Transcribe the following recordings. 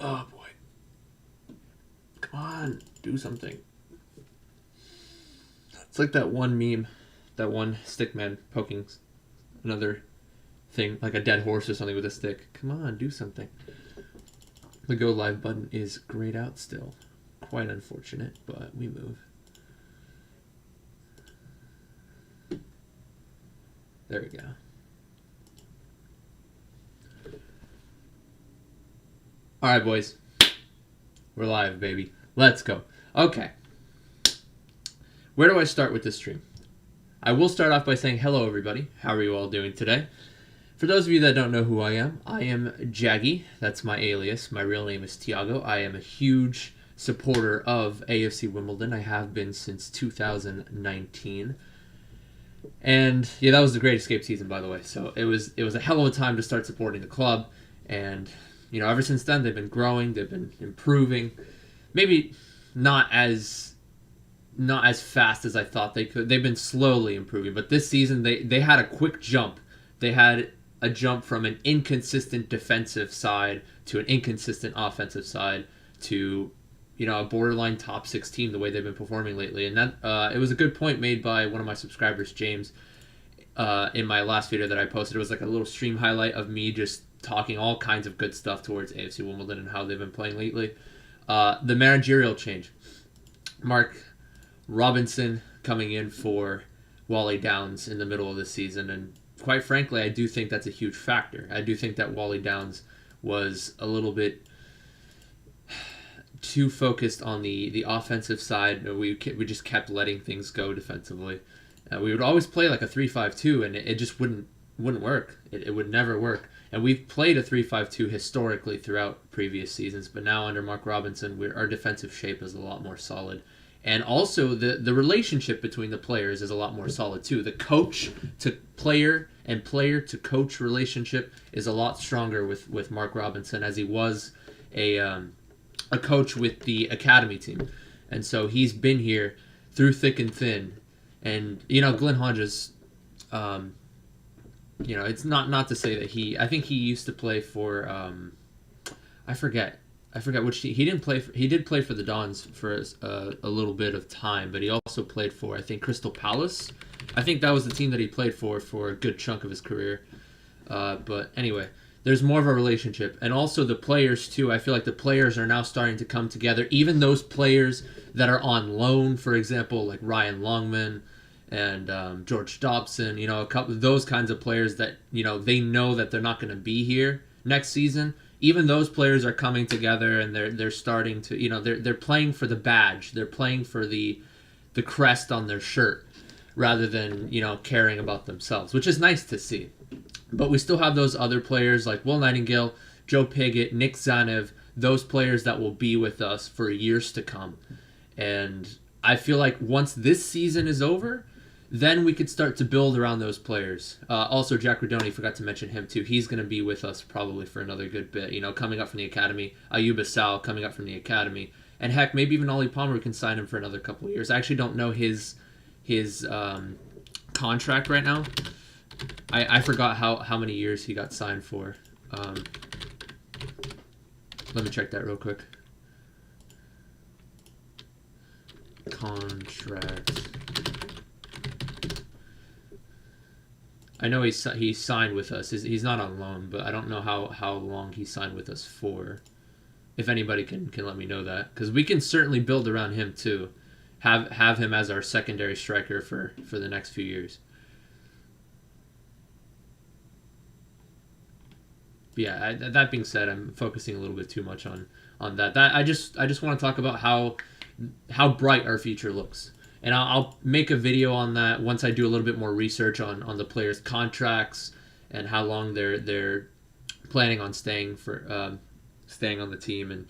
Oh, boy. Come on. Do something. It's like that one meme. That one stick man poking another thing, like a dead horse or something with a stick. Come on, do something. The go live button is grayed out still. Quite unfortunate, but we move. There we go. All right, boys. We're live, baby. Let's go. Okay. Where do I start with this stream? I will start off by saying hello, everybody. How are you all doing today? For those of you that don't know who I am Jaggy. That's my alias. My real name is Tiago. I am a huge supporter of AFC Wimbledon. I have been since 2019. And yeah, that was the Great Escape season, by the way. So it was a hell of a time to start supporting the club. And you know, ever since then, they've been growing, they've been improving. Maybe not as fast as I thought they could. They've been slowly improving, but this season they had a quick jump. They had a jump from an inconsistent defensive side to an inconsistent offensive side to, you know, a borderline top 6 team the way they've been performing lately. And that it was a good point made by one of my subscribers, James, in my last video that I posted. It was like a little stream highlight of me just talking all kinds of good stuff towards AFC Wimbledon and how they've been playing lately. The managerial change. Mark Robinson coming in for Wally Downs in the middle of the season, and quite frankly, I do think that's a huge factor. I do think that Wally Downs was a little bit too focused on the offensive side. We just kept letting things go defensively. We would always play like a 3-5-2, and it just wouldn't work. It would never work. And we've played a 3-5-2 historically throughout previous seasons, but now under Mark Robinson, our defensive shape is a lot more solid. And also, the relationship between the players is a lot more solid, too. The coach to player and player to coach relationship is a lot stronger with Mark Robinson, as he was a coach with the academy team. And so he's been here through thick and thin. And, you know, Glenn Hodges, you know, it's not to say that I think he used to play for, I forget which team. He did play for the Dons for a little bit of time, but he also played for, I think, Crystal Palace. I think that was the team that he played for a good chunk of his career. But anyway, there's more of a relationship. And also the players, too. I feel like the players are now starting to come together. Even those players that are on loan, for example, like Ryan Longman and George Dobson, you know, a couple of those kinds of players that, you know, they know that they're not going to be here next season. Even those players are coming together, and they're starting to, you know, they're playing for the badge. They're playing for the crest on their shirt rather than, you know, caring about themselves, which is nice to see. But we still have those other players like Will Nightingale, Joe Pigott, Nick Zanev, those players that will be with us for years to come. And I feel like once this season is over, then we could start to build around those players. Also, Jack Rodoni, forgot to mention him too. He's going to be with us probably for another good bit. You know, coming up from the academy. Ayuba Sal coming up from the academy. And heck, maybe even Ollie Palmer, we can sign him for another couple of years. I actually don't know his contract right now. I forgot how many years he got signed for. Let me check that real quick. Contract. I know he signed with us. He's not on loan, but I don't know how long he signed with us for. If anybody can let me know that, because we can certainly build around him too. Have him as our secondary striker for the next few years. But yeah, that being said, I'm focusing a little bit too much on that. I just want to talk about how bright our future looks. And I'll make a video on that once I do a little bit more research on the players' contracts and how long they're planning on staying on the team, and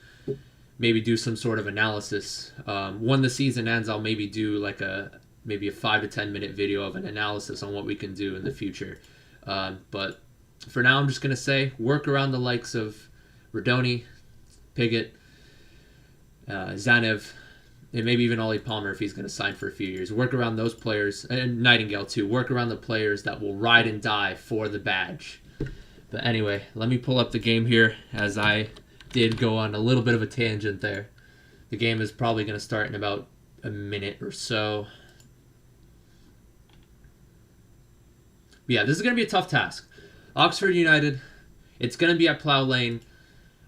maybe do some sort of analysis. When the season ends, I'll maybe do like maybe a 5 to 10 minute video of an analysis on what we can do in the future. But for now, I'm just gonna say work around the likes of Rodoni, Pigott, Zanev, and maybe even Ollie Palmer if he's going to sign for a few years. Work around those players, and Nightingale too. Work around the players that will ride and die for the badge. But anyway, let me pull up the game here as I did go on a little bit of a tangent there. The game is probably going to start in about a minute or so. But yeah, this is going to be a tough task. Oxford United, it's going to be at Plough Lane,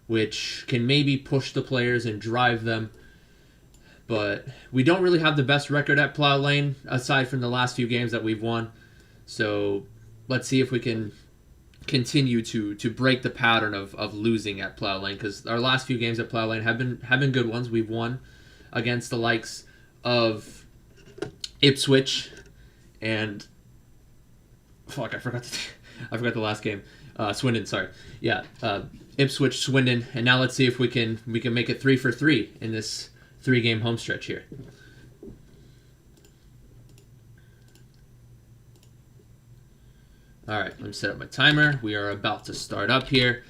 which can maybe push the players and drive them. But we don't really have the best record at Plough Lane, aside from the last few games that we've won. So let's see if we can continue to break the pattern of losing at Plough Lane, because our last few games at Plough Lane have been good ones. We've won against the likes of Ipswich and I forgot the last game. Swindon, sorry. Yeah, Ipswich, Swindon, and now let's see if we can make it 3 for 3 in this 3-game home stretch here. All right, let me set up my timer. We are about to start up here.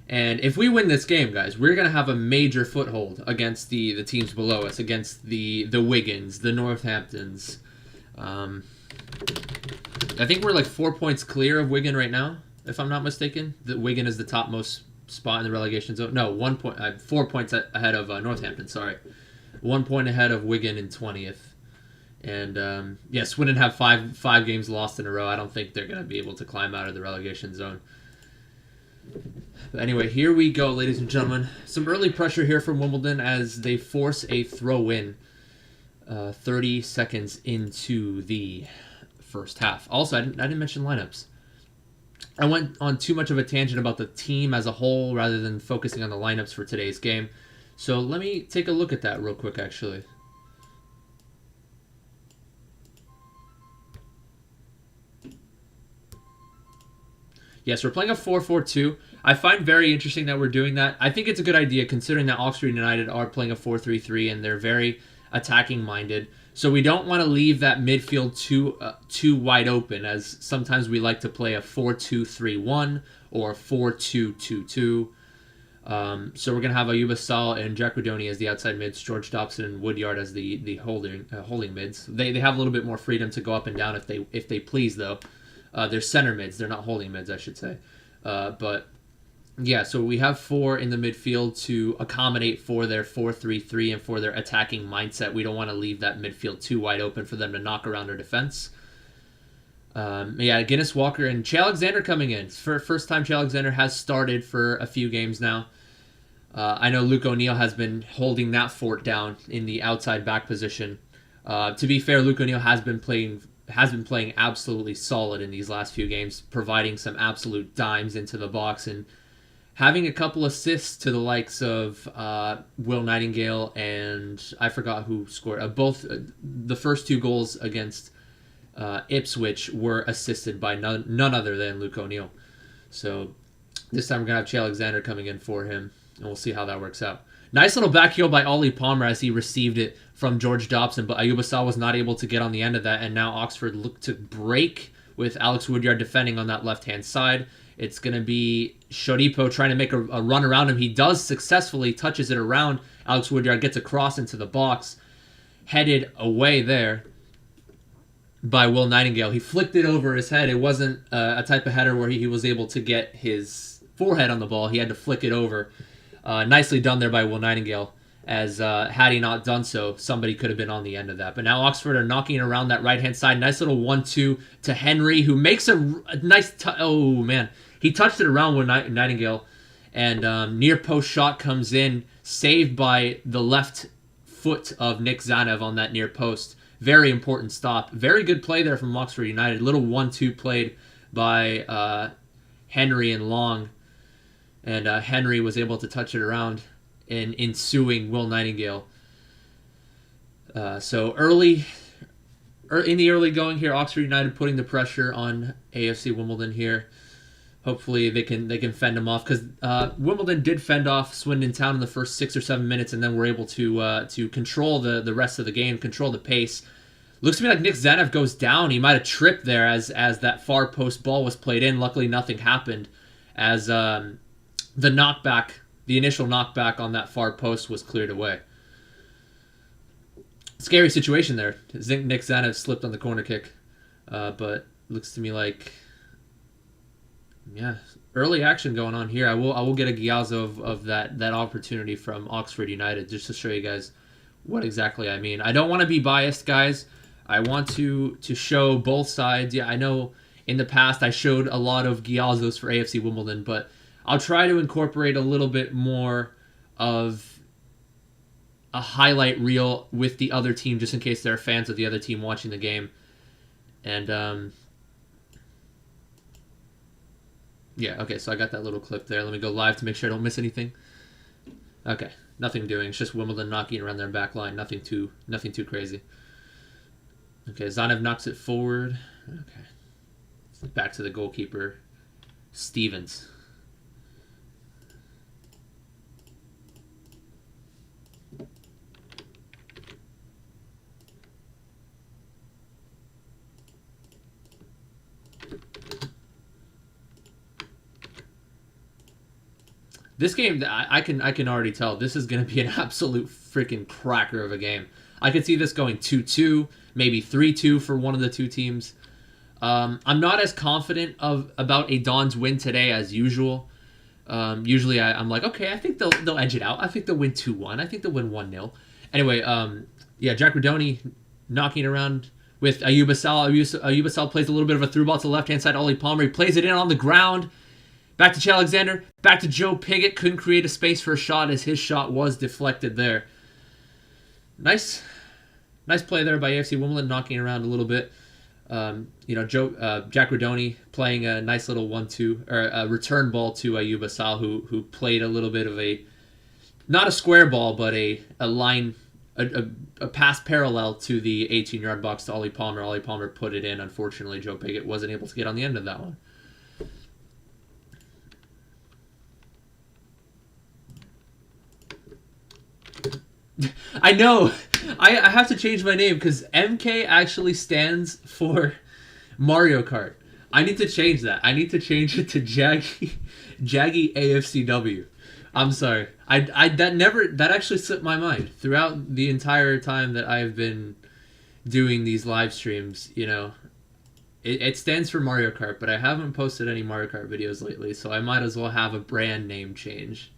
And if we win this game, guys, we're going to have a major foothold against the teams below us, against the Wigans, the Northamptons. I think we're like 4 points clear of Wigan right now, if I'm not mistaken. The Wigan is the topmost spot in the relegation zone. No, 4 points ahead of Northampton, sorry. 1 point ahead of Wigan in 20th. And, yeah, Swindon have five games lost in a row. I don't think they're going to be able to climb out of the relegation zone. But anyway, here we go, ladies and gentlemen. Some early pressure here from Wimbledon as they force a throw-in 30 seconds into the first half. Also, I didn't mention lineups. I went on too much of a tangent about the team as a whole rather than focusing on the lineups for today's game. So let me take a look at that real quick, actually. Yes, we're playing a 4-4-2. I find very interesting that we're doing that. I think it's a good idea considering that Oxford United are playing a 4-3-3 and they're very attacking-minded. So we don't want to leave that midfield too wide open, as sometimes we like to play a 4-2-3-1 or 4-2-2-2. So we're going to have Ayuba Sal and Jack Rodoni as the outside mids, George Dobson and Woodyard as the holding mids. They have a little bit more freedom to go up and down if they please, though. They're center mids. They're not holding mids, I should say. But yeah, so we have 4 in the midfield to accommodate for their 4-3-3 and for their attacking mindset. We don't want to leave that midfield too wide open for them to knock around our defense. Yeah, Guinness Walker and Che Alexander coming in. First time Che Alexander has started for a few games now. I know Luke O'Neill has been holding that fort down in the outside back position. To be fair, Luke O'Neill has been playing absolutely solid in these last few games, providing some absolute dimes into the box and having a couple assists to the likes of Will Nightingale and I forgot who scored. Both the first 2 goals against Ipswich were assisted by none other than Luke O'Neill. So this time we're going to have Che Alexander coming in for him, and we'll see how that works out. Nice little back heel by Ollie Palmer as he received it from George Dobson, but Ayuba Sal was not able to get on the end of that, and now Oxford look to break with Alex Woodyard defending on that left-hand side. It's going to be Shodipo trying to make a run around him. He does successfully, touches it around. Alex Woodyard gets a cross into the box, headed away there by Will Nightingale. He flicked it over his head. It wasn't a type of header where he was able to get his forehead on the ball. He had to flick it over. Nicely done there by Will Nightingale, as had he not done so, somebody could have been on the end of that. But now Oxford are knocking around that right-hand side. Nice little 1-2 to Henry, who makes a nice... oh, man. He touched it around with Nightingale, and near post shot comes in, saved by the left foot of Nick Zanev on that near post. Very important stop. Very good play there from Oxford United. Little 1-2 played by Henry and Long. And Henry was able to touch it around in ensuing Will Nightingale. So in the early going here, Oxford United putting the pressure on AFC Wimbledon here. Hopefully they can fend them off, because Wimbledon did fend off Swindon Town in the first 6 or 7 minutes, and then were able to control the rest of the game, control the pace. Looks to me like Nick Zanev goes down. He might have tripped there as that far post ball was played in. Luckily, nothing happened, as the initial knockback on that far post was cleared away. Scary situation there. Nick Zanev slipped on the corner kick, but looks to me like, yeah, early action going on here. I will get a Giazzo of that opportunity from Oxford United just to show you guys what exactly I mean. I don't want to be biased, guys. I want to show both sides. Yeah, I know in the past I showed a lot of Giazzos for AFC Wimbledon, but I'll try to incorporate a little bit more of a highlight reel with the other team just in case there are fans of the other team watching the game. And yeah, okay, so I got that little clip there. Let me go live to make sure I don't miss anything. Okay, nothing doing. It's just Wimbledon knocking around their back line. Nothing too crazy. Okay, Zanev knocks it forward. Okay. Back to the goalkeeper, Stevens. This game, I can already tell this is going to be an absolute freaking cracker of a game. I could see this going 2-2, maybe 3-2 for one of the two teams. I'm not as confident about a Don's win today as usual. Usually I'm like, okay, I think they'll edge it out. I think they'll win 2-1. I think they'll win 1-0. Anyway, yeah, Jack Rodoni knocking around with Ayuba Sal. Ayuba Sal plays a little bit of a through ball to the left-hand side. Ollie Palmer, he plays it in on the ground. Back to Che Alexander. Back to Joe Pigott. Couldn't create a space for a shot as his shot was deflected there. Nice play there by AFC Wimbledon, knocking around a little bit. Jack Rodoni playing a nice little 1-2 or a return ball to Ayuba Sal, who played a little bit of a not a square ball, but a line a pass parallel to the 18-yard box to Ollie Palmer. Ollie Palmer put it in. Unfortunately, Joe Pigott wasn't able to get on the end of that one. I know. I have to change my name because MK actually stands for Mario Kart. I need to change that. I need to change it to Jaggy AFCW. I'm sorry. That actually slipped my mind throughout the entire time that I've been doing these live streams. You know, it stands for Mario Kart, but I haven't posted any Mario Kart videos lately, so I might as well have a brand name change.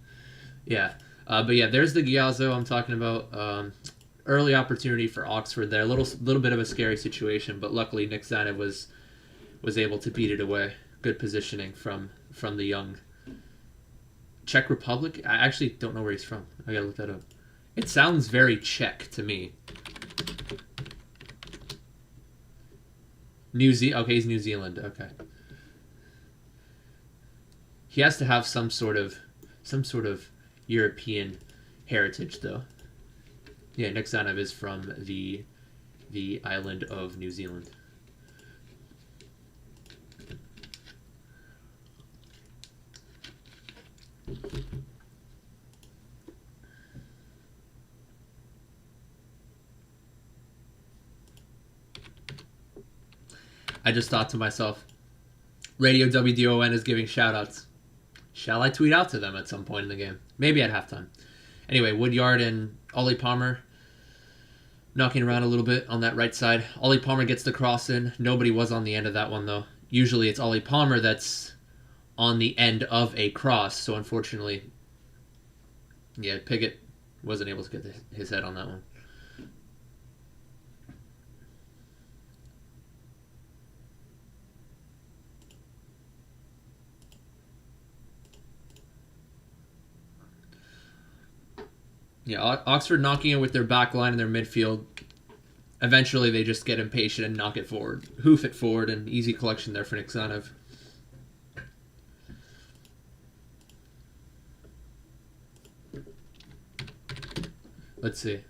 Yeah. But yeah, there's the Giazzo I'm talking about. Early opportunity for Oxford there. A little bit of a scary situation, but luckily Nick Zanev was able to beat it away. Good positioning from the young Czech Republic. I actually don't know where he's from. I gotta look that up. It sounds very Czech to me. Okay, he's New Zealand. Okay. He has to have some sort of European heritage, though. Yeah, Nick Zanev is from the island of New Zealand. I just thought to myself, Radio WDON is giving shoutouts. Shall I tweet out to them at some point in the game? Maybe at halftime. Anyway, Woodyard and Ollie Palmer knocking around a little bit on that right side. Ollie Palmer gets the cross in. Nobody was on the end of that one, though. Usually it's Ollie Palmer that's on the end of a cross. So unfortunately, yeah, Pigott wasn't able to get his head on that one. Yeah, Oxford knocking it with their back line and their midfield. Eventually, they just get impatient and knock it forward. Hoof it forward, and easy collection there for Nick Zanev. Let's see.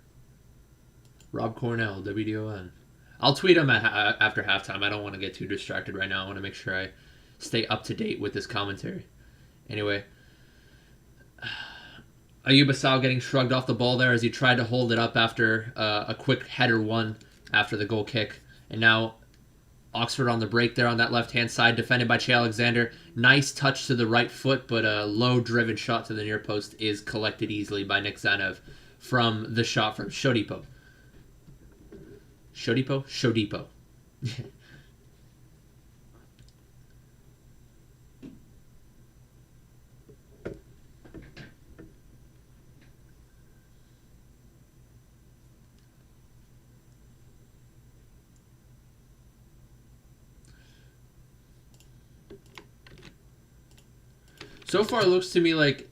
Rob Cornell, WDON. I'll tweet him after halftime. I don't want to get too distracted right now. I want to make sure I stay up to date with this commentary. Anyway. Ayuba Sal getting shrugged off the ball there as he tried to hold it up after a quick header one after the goal kick. And now Oxford on the break there on that left-hand side, defended by Che Alexander. Nice touch to the right foot, but a low-driven shot to the near post is collected easily by Nick Zanev from the shot from Shodipo. Shodipo. So far, it looks to me like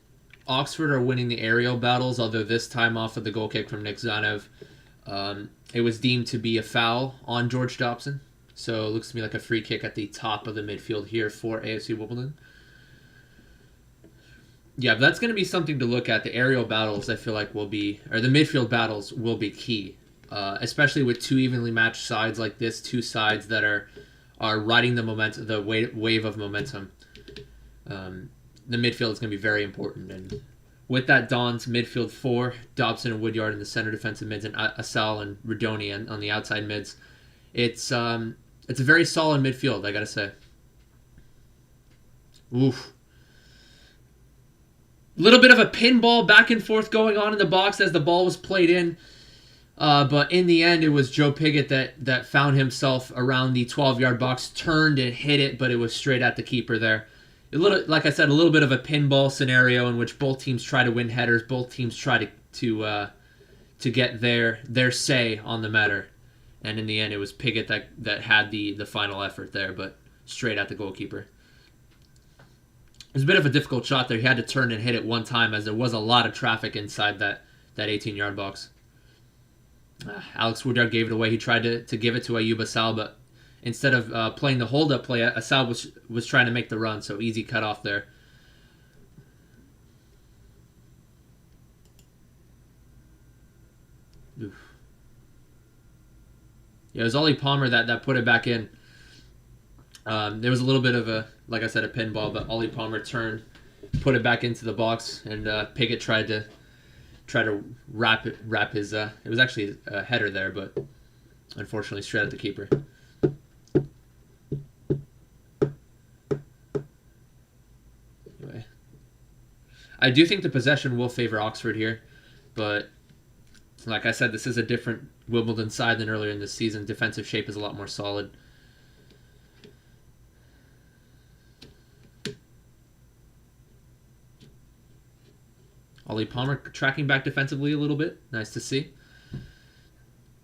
Oxford are winning the aerial battles, although this time off of the goal kick from Nick Zanev, it was deemed to be a foul on George Dobson. So it looks to me like a free kick at the top of the midfield here for AFC Wimbledon. Yeah, but that's going to be something to look at. The aerial battles, I feel like, will be, or the midfield battles will be key, especially with two evenly matched sides like this, two sides that are riding the momentum, the wave of momentum. The midfield is going to be very important, and with that, Don's midfield four, Dobson and Woodyard in the center defensive mids, and Asal and Redoni on the outside mids. It's a very solid midfield, I gotta say. Oof. Little bit of a pinball back and forth going on in the box as the ball was played in. But in the end, it was Joe Pigott that found himself around the 12-yard box, turned and hit it, but it was straight at the keeper there. Like I said, a little bit of a pinball scenario in which both teams try to win headers, both teams try to get their say on the matter. And in the end, it was Pigott that had the final effort there, but straight at the goalkeeper. It was a bit of a difficult shot there. He had to turn and hit it one time as there was a lot of traffic inside that 18-yard box. Alex Woodyard gave it away. He tried to give it to Ayoub Asal, but instead of playing the hold-up play, Asal was trying to make the run, so easy cut off there. Oof. Yeah, it was Ollie Palmer that put it back in. There was a little bit of a, like I said, a pinball, but Ollie Palmer turned, put it back into the box, and Pigott tried to wrap his. It was actually a header there, but unfortunately straight at the keeper. Anyway, I do think the possession will favor Oxford here, but like I said, this is a different Wimbledon side than earlier in the season. Defensive shape is a lot more solid. Ollie Palmer tracking back defensively a little bit. Nice to see.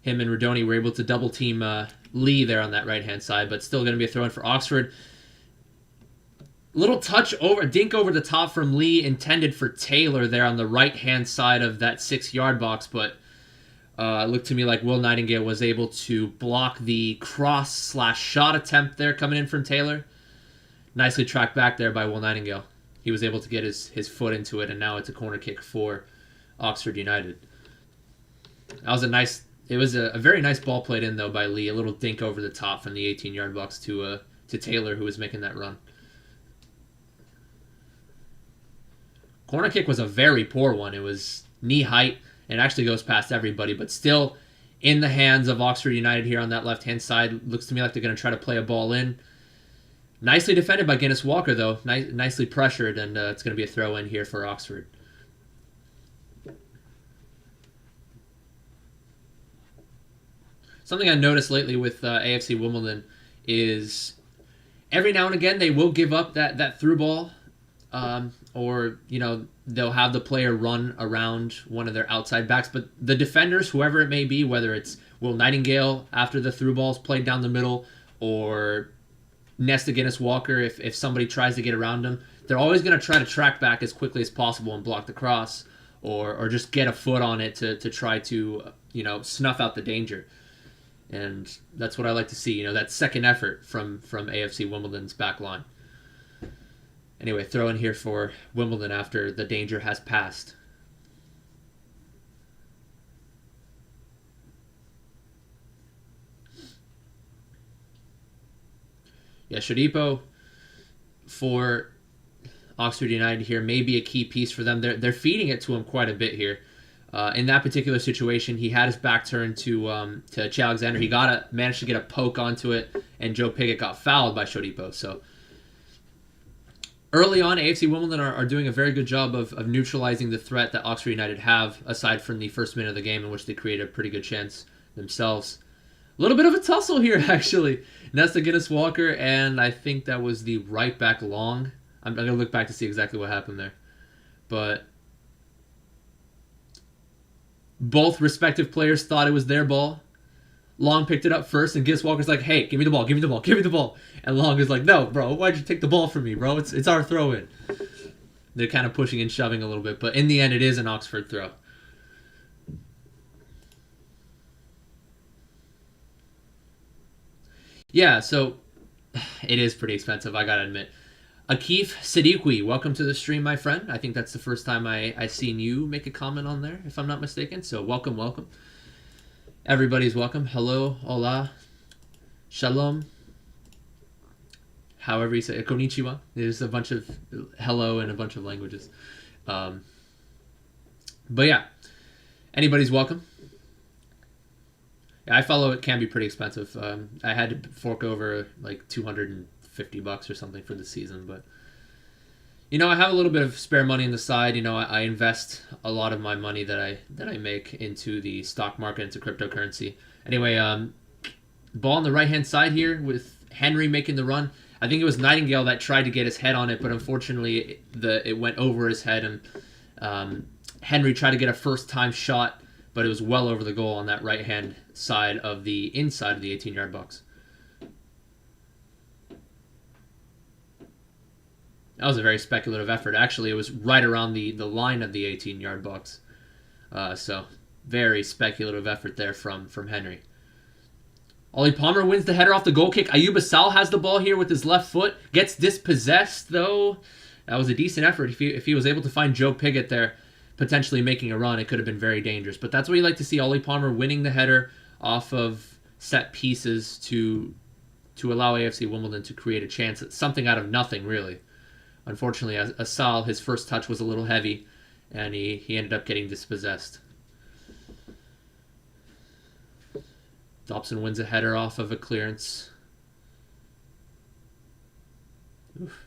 Him and Redoni were able to double team Lee there on that right-hand side, but still going to be a throw-in for Oxford. Little dink over the top from Lee, intended for Taylor there on the right-hand side of that 6-yard box, but it looked to me like Will Nightingale was able to block the cross/shot attempt there coming in from Taylor. Nicely tracked back there by Will Nightingale. He was able to get his foot into it, and now it's a corner kick for Oxford United. It was a very nice ball played in, though, by Lee. A little dink over the top from the 18-yard box to Taylor, who was making that run. Corner kick was a very poor one. It was knee height. It actually goes past everybody, but still in the hands of Oxford United here on that left-hand side. Looks to me like they're going to try to play a ball in. Nicely defended by Guinness Walker, though. Nicely pressured, and it's going to be a throw-in here for Oxford. Something I noticed lately with AFC Wimbledon is every now and again they will give up that through ball, or they'll have the player run around one of their outside backs. But the defenders, whoever it may be, whether it's Will Nightingale after the through ball's played down the middle, or Nesta Guinness Walker, if somebody tries to get around them, they're always going to try to track back as quickly as possible and block the cross, or just get a foot on it to try to snuff out the danger. And that's what I like to see, that second effort from AFC Wimbledon's back line. Anyway, throw in here for Wimbledon after the danger has passed. Yeah, Shodipo for Oxford United here may be a key piece for them. They're feeding it to him quite a bit here. In that particular situation, he had his back turned to Che Alexander. He managed to get a poke onto it, and Joe Pigott got fouled by Shodipo. So early on, AFC Wimbledon are doing a very good job of neutralizing the threat that Oxford United have, aside from the first minute of the game in which they created a pretty good chance themselves. A little bit of a tussle here, actually. Nesta Guinness Walker, and I think that was the right back Long. I'm going to look back to see exactly what happened there. But both respective players thought it was their ball. Long picked it up first, and Guinness Walker's like, hey, give me the ball, give me the ball, give me the ball. And Long is like, no, bro, why'd you take the ball from me, bro? It's our throw-in. They're kind of pushing and shoving a little bit, but in the end, it is an Oxford throw. Yeah, so it is pretty expensive, I gotta admit. Akif Siddiqui, welcome to the stream, my friend. I think that's the first time I seen you make a comment on there, if I'm not mistaken. So welcome, welcome. Everybody's welcome. Hello, hola, shalom. However you say it, konnichiwa. There's a bunch of hello in a bunch of languages. But yeah, anybody's welcome. Yeah, I follow it can be pretty expensive. I had to fork over like $250 or something for the season, but you know, I have a little bit of spare money on the side. You know, I invest a lot of my money that I make into the stock market, into cryptocurrency. Anyway, ball on the right hand side here with Henry making the run. I think it was Nightingale that tried to get his head on it, but unfortunately it went over his head, and Henry tried to get a first time shot, but it was well over the goal on that right hand side of the inside of the 18-yard box. That was a very speculative effort. Actually, it was right around the line of the 18-yard box. So very speculative effort there from Henry. Ollie Palmer wins the header off the goal kick. Ayuba Sal has the ball here with his left foot. Gets dispossessed, though. That was a decent effort. If he was able to find Joe Pigott there, potentially making a run, it could have been very dangerous. But that's what you like to see. Ollie Palmer winning the header off of set pieces to allow AFC Wimbledon to create a chance at something out of nothing, really. Unfortunately, Asal, his first touch was a little heavy, and he ended up getting dispossessed. Dobson wins a header off of a clearance. Oof.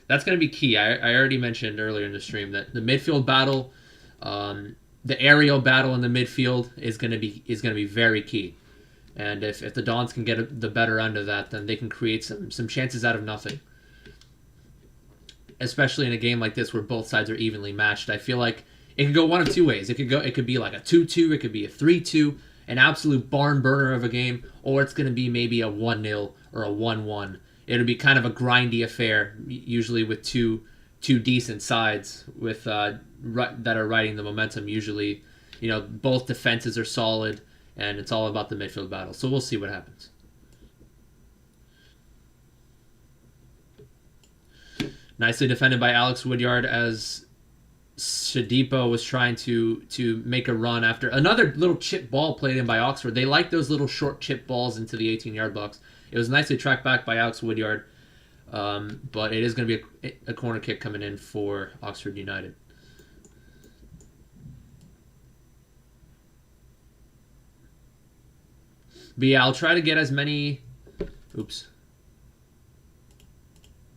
That's going to be key. I already mentioned earlier in the stream that the midfield battle, the aerial battle in the midfield is going to be very key. And if the Dons can get the better end of that, then they can create some chances out of nothing. Especially in a game like this where both sides are evenly matched, I feel like it could go one of two ways. It could be like a 2-2, it could be a 3-2, an absolute barn burner of a game, or it's going to be maybe a 1-0 or a 1-1. It'll be kind of a grindy affair, usually with two decent sides with that are riding the momentum. Usually, you know, both defenses are solid, and it's all about the midfield battle. So we'll see what happens. Nicely defended by Alex Woodyard as Shadipo was trying to make a run after another little chip ball played in by Oxford. They like those little short chip balls into the 18-yard box. It was nicely tracked back by Alex Woodyard, but it is going to be a corner kick coming in for Oxford United. But yeah, I'll try to get as many... Oops.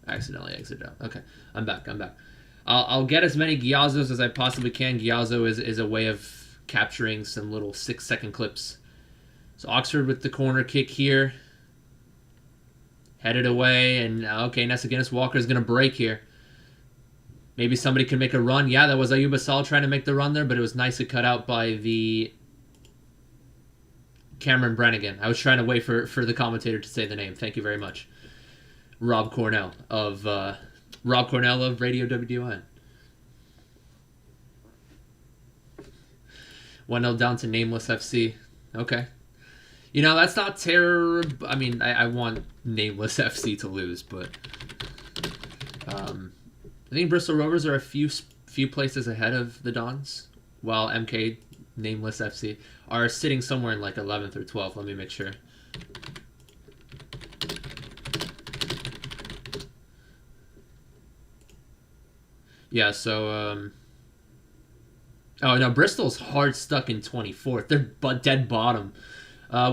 I accidentally exited out. Okay, I'm back. I'll get as many Giazzos as I possibly can. Giazzo is a way of capturing some little 6-second clips. So Oxford with the corner kick here. Headed away, and okay, Nessa Guinness Walker is going to break here. Maybe somebody can make a run. Yeah, that was Ayuba Sal trying to make the run there, but it was nicely cut out by the Cameron Brannigan. I was trying to wait for the commentator to say the name. Thank you very much. Rob Cornell of Radio WDON. 1-0 down to Nameless FC. Okay. You know, that's not terrible. I mean, I want Nameless FC to lose, but I think Bristol Rovers are a few places ahead of the Dons, while MK Nameless FC are sitting somewhere in like 11th or 12th. Let me make sure. Yeah, so oh no, Bristol's hard stuck in 24th. They're dead bottom,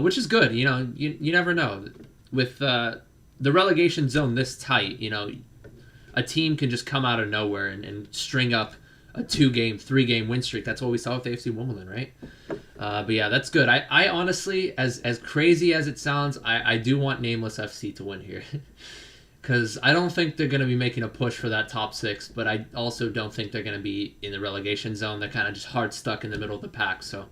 which is good. You know, you never know with the relegation zone this tight. You know, a team can just come out of nowhere and string up a 2-game, 3-game win streak. That's what we saw with AFC Wimbledon, right? But yeah, that's good. I honestly, as crazy as it sounds, I do want Nameless FC to win here. Because I don't think they're going to be making a push for that top 6, but I also don't think they're going to be in the relegation zone. They're kind of just hard stuck in the middle of the pack. So,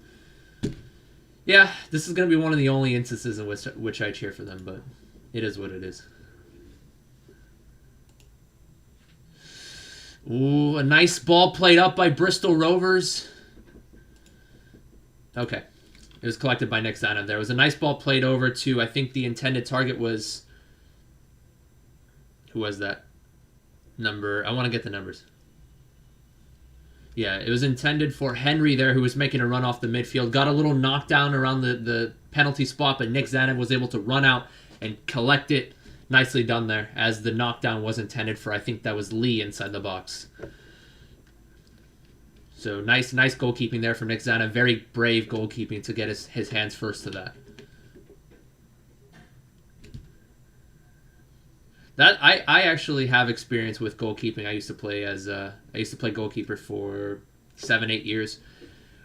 yeah, this is going to be one of the only instances in which I cheer for them, but it is what it is. Ooh, a nice ball played up by Bristol Rovers. Okay. It was collected by Nick Zanev. There was a nice ball played over to, I think the intended target was... Who was that? Number... I want to get the numbers. Yeah, it was intended for Henry there, who was making a run off the midfield. Got a little knockdown around the penalty spot, but Nick Zanev was able to run out and collect it. Nicely done there, as the knockdown was intended for, I think that was Lee inside the box. So nice goalkeeping there from Nick Zanev. Very brave goalkeeping to get his hands first to that. I actually have experience with goalkeeping. I used to play goalkeeper for 7-8 years.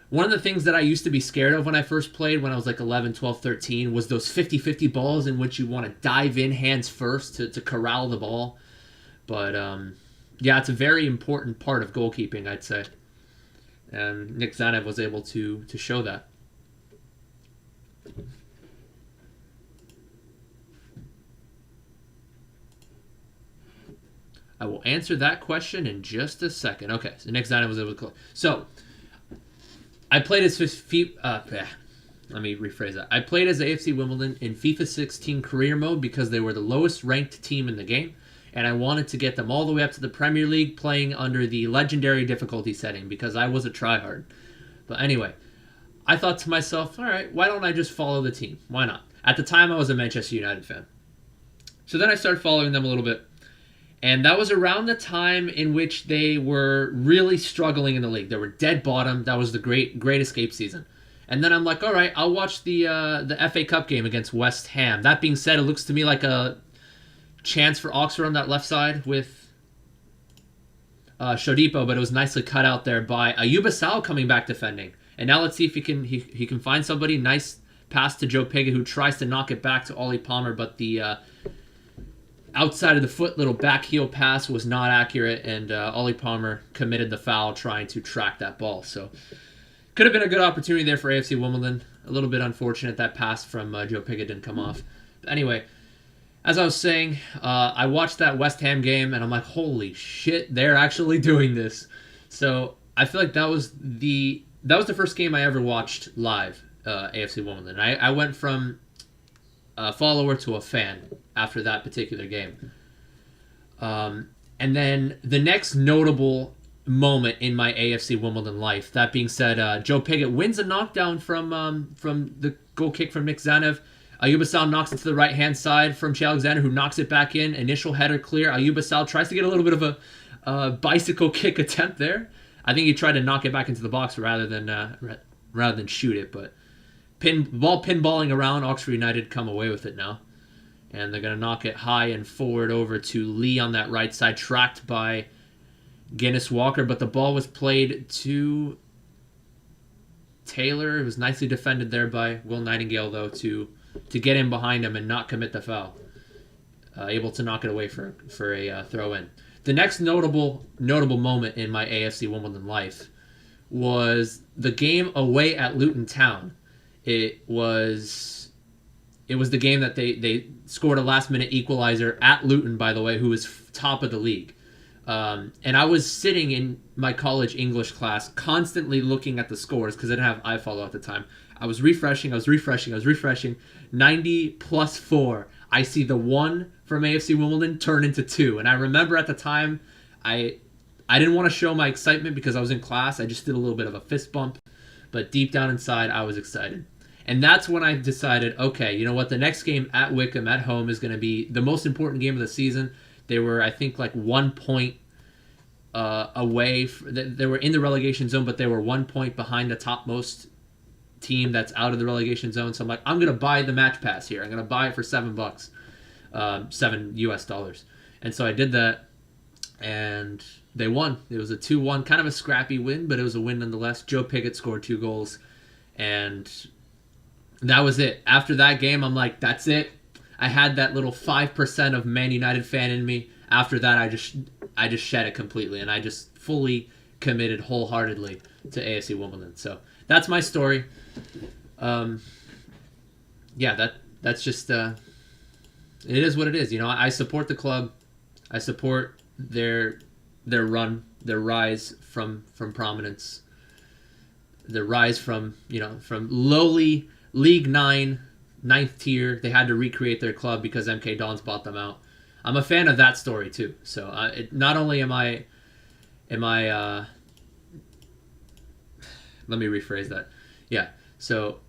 One of the things that I used to be scared of when I first played, when I was like 11, 12, 13, was those 50-50 balls in which you want to dive in hands first to corral the ball. But yeah, it's a very important part of goalkeeping, I'd say. And Nick Zanev was able to show that. I will answer that question in just a second. Okay, so Nick Zanev was able to... So, I played as... let me rephrase that. I played as AFC Wimbledon in FIFA 16 career mode because they were the lowest ranked team in the game, and I wanted to get them all the way up to the Premier League playing under the legendary difficulty setting because I was a tryhard. But anyway, I thought to myself, all right, why don't I just follow the team? Why not? At the time, I was a Manchester United fan. So then I started following them a little bit. And that was around the time in which they were really struggling in the league. They were dead bottom. That was the great escape season. And then I'm like, all right, I'll watch the FA Cup game against West Ham. That being said, it looks to me like a chance for Oxford on that left side with Shodipo, but it was nicely cut out there by Ayuba Sal coming back defending. And now let's see if he can find somebody. Nice pass to Joe Pigott, who tries to knock it back to Ollie Palmer, but the... outside of the foot, little back heel pass was not accurate, and Ollie Palmer committed the foul trying to track that ball. So, could have been a good opportunity there for AFC Wimbledon. A little bit unfortunate that pass from Joe Pigott didn't come off. But anyway, as I was saying, I watched that West Ham game, and I'm like, holy shit, they're actually doing this. So, I feel like that was the first game I ever watched live, AFC Wimbledon. I went from a follower to a fan after that particular game. And then the next notable moment in my AFC Wimbledon life, that being said, Joe Pigott wins a knockdown from the goal kick from Nick Zanev. Ayuba Sal knocks it to the right-hand side from Che Alexander, who knocks it back in. Initial header clear. Ayuba Sal tries to get a little bit of a bicycle kick attempt there. I think he tried to knock it back into the box rather than shoot it, but ball pinballing around. Oxford United come away with it now. And they're going to knock it high and forward over to Lee on that right side, tracked by Guinness Walker. But the ball was played to Taylor. It was nicely defended there by Will Nightingale, though, to get in behind him and not commit the foul. Able to knock it away for a throw-in. The next notable moment in my AFC Wimbledon life was the game away at Luton Town. It was the game that they scored a last-minute equalizer at Luton, by the way, who was top of the league. And I was sitting in my college English class constantly looking at the scores because I didn't have iFollow at the time. I was refreshing. 90 plus 4. I see the 1 from AFC Wimbledon turn into 2. And I remember at the time, I didn't want to show my excitement because I was in class. I just did a little bit of a fist bump. But deep down inside, I was excited. And that's when I decided, okay, you know what? The next game at Wickham at home is going to be the most important game of the season. They were, I think, like 1 point away. They were in the relegation zone, but they were 1 point behind the topmost team that's out of the relegation zone. So I'm like, I'm going to buy the match pass here. I'm going to buy it for $7, $7 US. And so I did that, and they won. It was a 2-1, kind of a scrappy win, but it was a win nonetheless. Joe Pigott scored 2 goals, and that was it. After that game, I'm like, that's it. I had that little 5% of Man United fan in me. After that, I just shed it completely, and I just fully committed wholeheartedly to AFC Wimbledon. So that's my story. Yeah, that's just it is what it is. You know, I support the club. I support their their run, their rise from prominence, the rise from from lowly League 9, ninth tier. They had to recreate their club because MK Dons bought them out. I'm a fan of that story too. So not only am I let me rephrase that. Yeah. So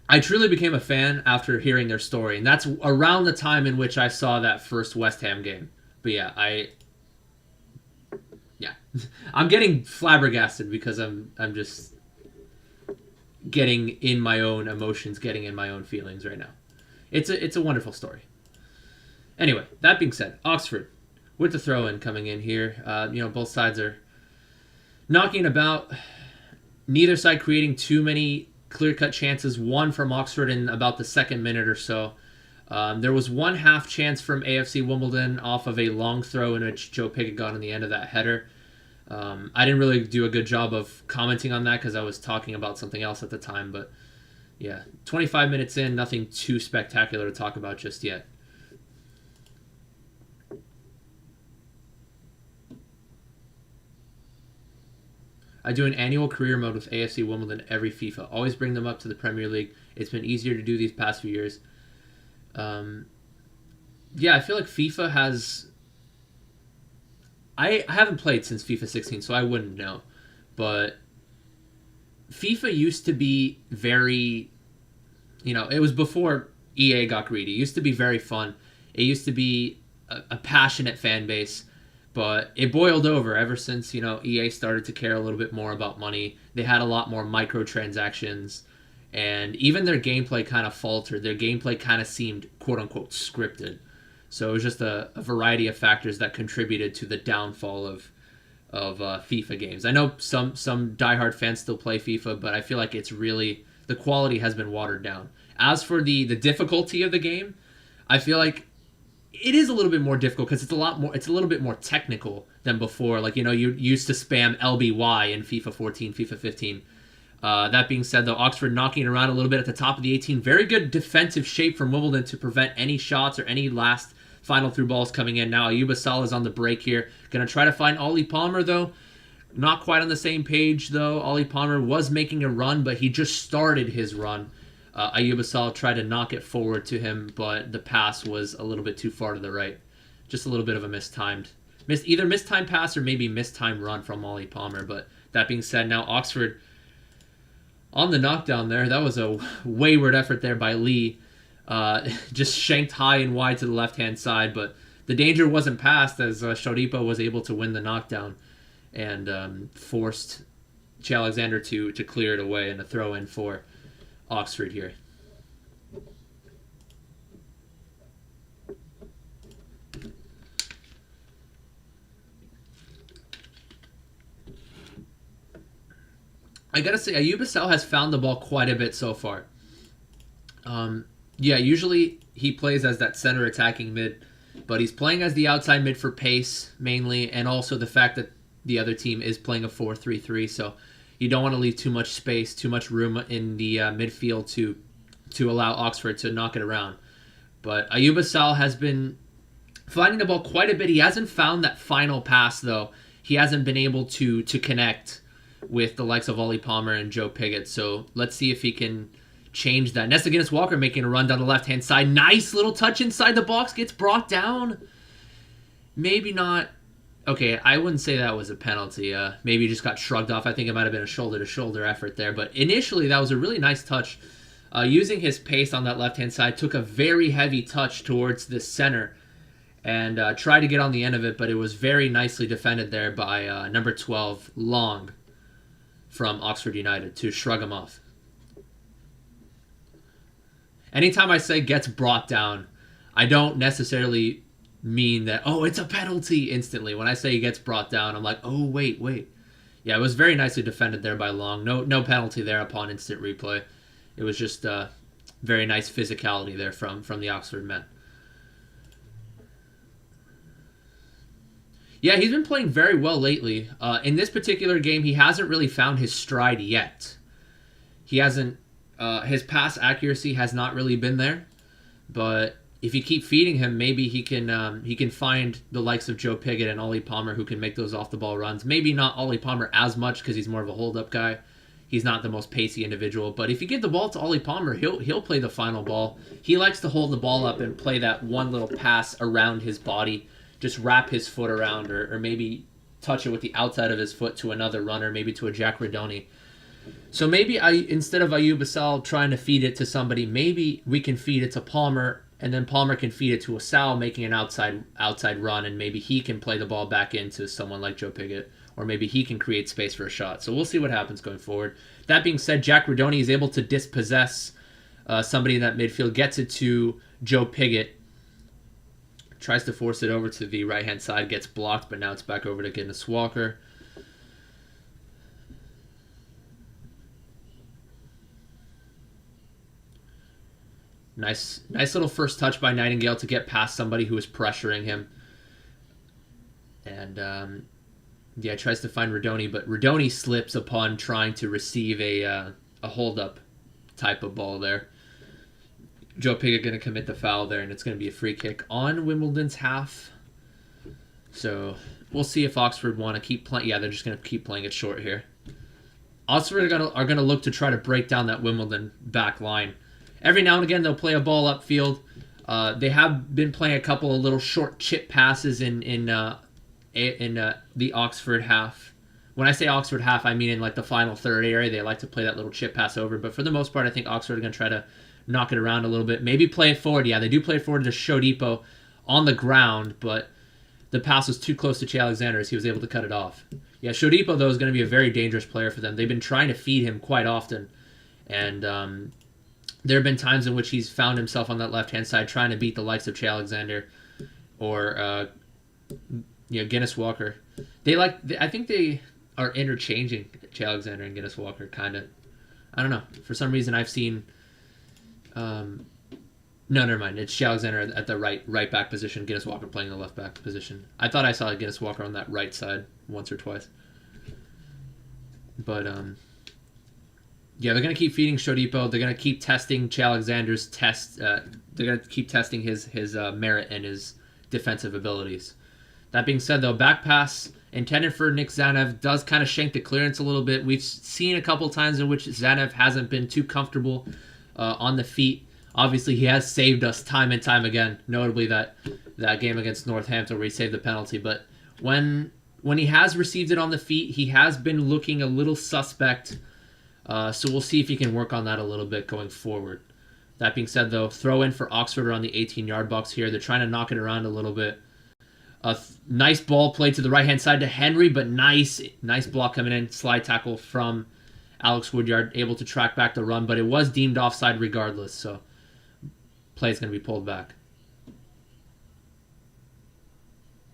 I truly became a fan after hearing their story, and that's around the time in which I saw that first West Ham game. But yeah, I'm getting flabbergasted because I'm just getting in my own emotions, getting in my own feelings right now. It's a wonderful story. Anyway, that being said, Oxford with the throw-in coming in here. Both sides are knocking about. Neither side creating too many clear-cut chances. One from Oxford in about the second minute or so. There was one half chance from AFC Wimbledon off of a long throw in which Joe Pickett got on the end of that header. I didn't really do a good job of commenting on that because I was talking about something else at the time. But yeah, 25 minutes in, nothing too spectacular to talk about just yet. I do an annual career mode with AFC Wimbledon every FIFA. Always bring them up to the Premier League. It's been easier to do these past few years. I feel like FIFA has... I haven't played since FIFA 16, so I wouldn't know. But FIFA used to be very... it was before EA got greedy. It used to be very fun. It used to be a passionate fan base. But it boiled over ever since, EA started to care a little bit more about money. They had a lot more microtransactions. And even their gameplay kind of faltered. Their gameplay kind of seemed, quote-unquote, scripted. So it was just a variety of factors that contributed to the downfall of FIFA games. I know some diehard fans still play FIFA, but I feel like it's really... the quality has been watered down. As for the difficulty of the game, I feel like it is a little bit more difficult because it's a little bit more technical than before. Like, you used to spam LBY in FIFA 14, FIFA 15. That being said, though, Oxford knocking around a little bit at the top of the 18. Very good defensive shape from Wimbledon to prevent any shots or any last final through balls coming in. Now Ayuba Salah's on the break here. Going to try to find Ollie Palmer, though. Not quite on the same page, though. Ollie Palmer was making a run, but he just started his run. Ayuba Salah tried to knock it forward to him, but the pass was a little bit too far to the right. Just a little bit of a either mistimed pass or maybe mistimed run from Ollie Palmer. But that being said, now Oxford on the knockdown there. That was a wayward effort there by Lee. Just shanked high and wide to the left-hand side, but the danger wasn't passed as Shodipo was able to win the knockdown and forced Che Alexander to clear it away and a throw-in for Oxford here. I gotta say, Ayuba Sal has found the ball quite a bit so far. Usually he plays as that center attacking mid, but he's playing as the outside mid for pace mainly, and also the fact that the other team is playing a 4-3-3, so you don't want to leave too much space, too much room in the midfield to allow Oxford to knock it around. But Ayuba Sal has been finding the ball quite a bit. He hasn't found that final pass, though. He hasn't been able to connect with the likes of Ollie Palmer and Joe Pickett. So let's see if he can change that. Nesta Guinness Walker making a run down the left-hand side. Nice little touch inside the box. Gets brought down. Maybe not. Okay, I wouldn't say that was a penalty. Maybe he just got shrugged off. I think it might have been a shoulder-to-shoulder effort there. But initially, that was a really nice touch. Using his pace on that left-hand side, took a very heavy touch towards the center and tried to get on the end of it, but it was very nicely defended there by number 12, Long, from Oxford United, to shrug him off. Anytime I say gets brought down, I don't necessarily mean that, oh, it's a penalty instantly. When I say he gets brought down, I'm like, oh, wait. Yeah, it was very nicely defended there by Long. No penalty there upon instant replay. It was just very nice physicality there from the Oxford men. Yeah, he's been playing very well lately. In this particular game, he hasn't really found his stride yet. He hasn't... his pass accuracy has not really been there. But if you keep feeding him, maybe he can find the likes of Joe Pigott and Ollie Palmer who can make those off the ball runs. Maybe not Ollie Palmer as much because he's more of a hold up guy. He's not the most pacey individual, but if you give the ball to Ollie Palmer, he'll play the final ball. He likes to hold the ball up and play that one little pass around his body, just wrap his foot around, or maybe touch it with the outside of his foot to another runner, maybe to a Jack Redoni. So maybe instead of Ayoub Assal trying to feed it to somebody, maybe we can feed it to Palmer, and then Palmer can feed it to Assal, making an outside run, and maybe he can play the ball back into someone like Joe Pigott, or maybe he can create space for a shot. So we'll see what happens going forward. That being said, Jack Redoni is able to dispossess somebody in that midfield, gets it to Joe Pigott, tries to force it over to the right-hand side, gets blocked, but now it's back over to Guinness Walker. Nice little first touch by Nightingale to get past somebody who was pressuring him. And, tries to find Redoni, but Redoni slips upon trying to receive a hold-up type of ball there. Joe Pigott going to commit the foul there, and it's going to be a free kick on Wimbledon's half. So we'll see if Oxford want to keep playing. Yeah, they're just going to keep playing it short here. Oxford are going to look to try to break down that Wimbledon back line. Every now and again, they'll play a ball upfield. They have been playing a couple of little short chip passes in the Oxford half. When I say Oxford half, I mean in like the final third area. They like to play that little chip pass over. But for the most part, I think Oxford are going to try to knock it around a little bit. Maybe play it forward. Yeah, they do play it forward to Shodipo on the ground, but the pass was too close to Che Alexander as he was able to cut it off. Yeah, Shodipo, though, is going to be a very dangerous player for them. They've been trying to feed him quite often. And there have been times in which he's found himself on that left-hand side trying to beat the likes of Che Alexander or Guinness Walker. I think they are interchanging Che Alexander and Guinness Walker, kind of. I don't know. For some reason, I've seen... no, never mind. It's Che Alexander at the right back position, Guinness Walker playing the left back position. I thought I saw Guinness Walker on that right side once or twice. But, yeah, they're going to keep feeding Shodipo. They're going to keep testing Che Alexander's test. They're going to keep testing his merit and his defensive abilities. That being said, though, back pass intended for Nick Zanev does kind of shank the clearance a little bit. We've seen a couple times in which Zanev hasn't been too comfortable on the feet. Obviously, he has saved us time and time again, notably that game against Northampton where he saved the penalty. But when he has received it on the feet, he has been looking a little suspect. So we'll see if he can work on that a little bit going forward. That being said, though, throw in for Oxford around the 18-yard box here. They're trying to knock it around a little bit. Nice ball played to the right-hand side to Henry, but nice block coming in. Slide tackle from Alex Woodyard, able to track back the run, but it was deemed offside regardless, so play is going to be pulled back.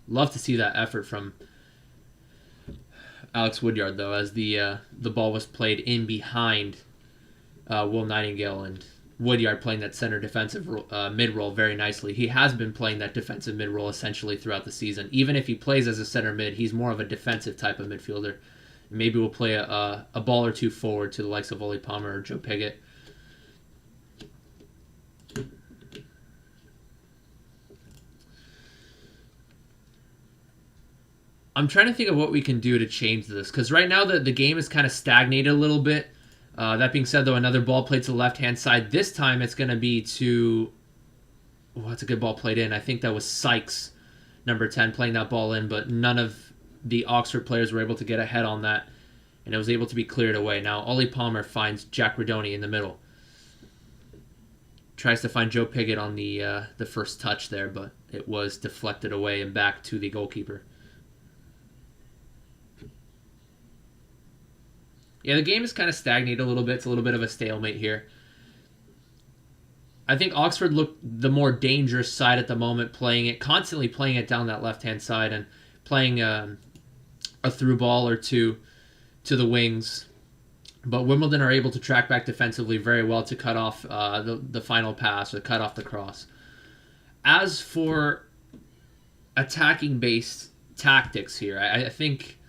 Love to see that effort from Alex Woodyard, though, as the ball was played in behind Will Nightingale, and Woodyard playing that center defensive mid-role very nicely. He has been playing that defensive mid-role essentially throughout the season. Even if he plays as a center mid, he's more of a defensive type of midfielder. Maybe we'll play a ball or two forward to the likes of Ollie Palmer or Joe Pigott. I'm trying to think of what we can do to change this, because right now the game is kind of stagnated a little bit. That being said, though, another ball played to the left-hand side. This time it's going to be to... Oh, that's a good ball played in. I think that was Sykes, number 10, playing that ball in, but none of the Oxford players were able to get ahead on that, and it was able to be cleared away. Now, Ollie Palmer finds Jack Redoni in the middle. Tries to find Joe Pigott on the first touch there, but it was deflected away and back to the goalkeeper. Yeah, the game is kind of stagnated a little bit. It's a little bit of a stalemate here. I think Oxford looked the more dangerous side at the moment, constantly playing it down that left-hand side and playing a through ball or two to the wings. But Wimbledon are able to track back defensively very well to cut off the final pass or cut off the cross. As for attacking-based tactics here, I think...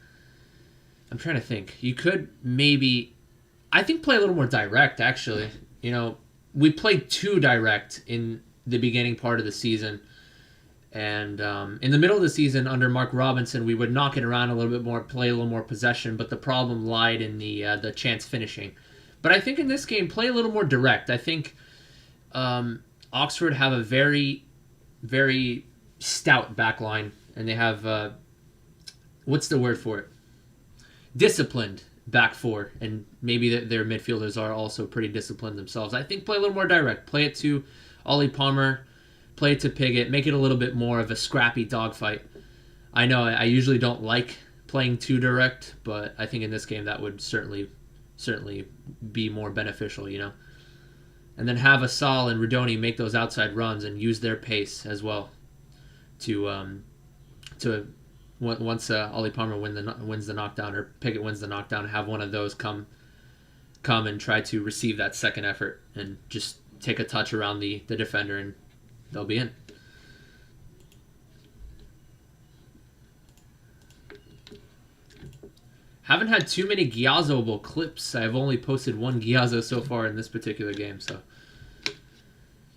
I'm trying to think. You could maybe, I think, play a little more direct, actually. You know, we played too direct in the beginning part of the season. And in the middle of the season, under Mark Robinson, we would knock it around a little bit more, play a little more possession, but the problem lied in the chance finishing. But I think in this game, play a little more direct. I think Oxford have a very, very stout back line, and they have, what's the word for it? Disciplined back four, and maybe their midfielders are also pretty disciplined themselves. I think play a little more direct. Play it to Ollie Palmer, play it to Piggott, make it a little bit more of a scrappy dogfight. I know I usually don't like playing too direct, but I think in this game that would certainly be more beneficial, you know. And then have Asal and Rudoni make those outside runs and use their pace as well to once Ollie Palmer wins the knockdown or Piggott wins the knockdown, have one of those come and try to receive that second effort and just take a touch around the defender and they'll be in. Haven't had too many Ghiazzo-able clips. I've only posted one Ghiazzo so far in this particular game, so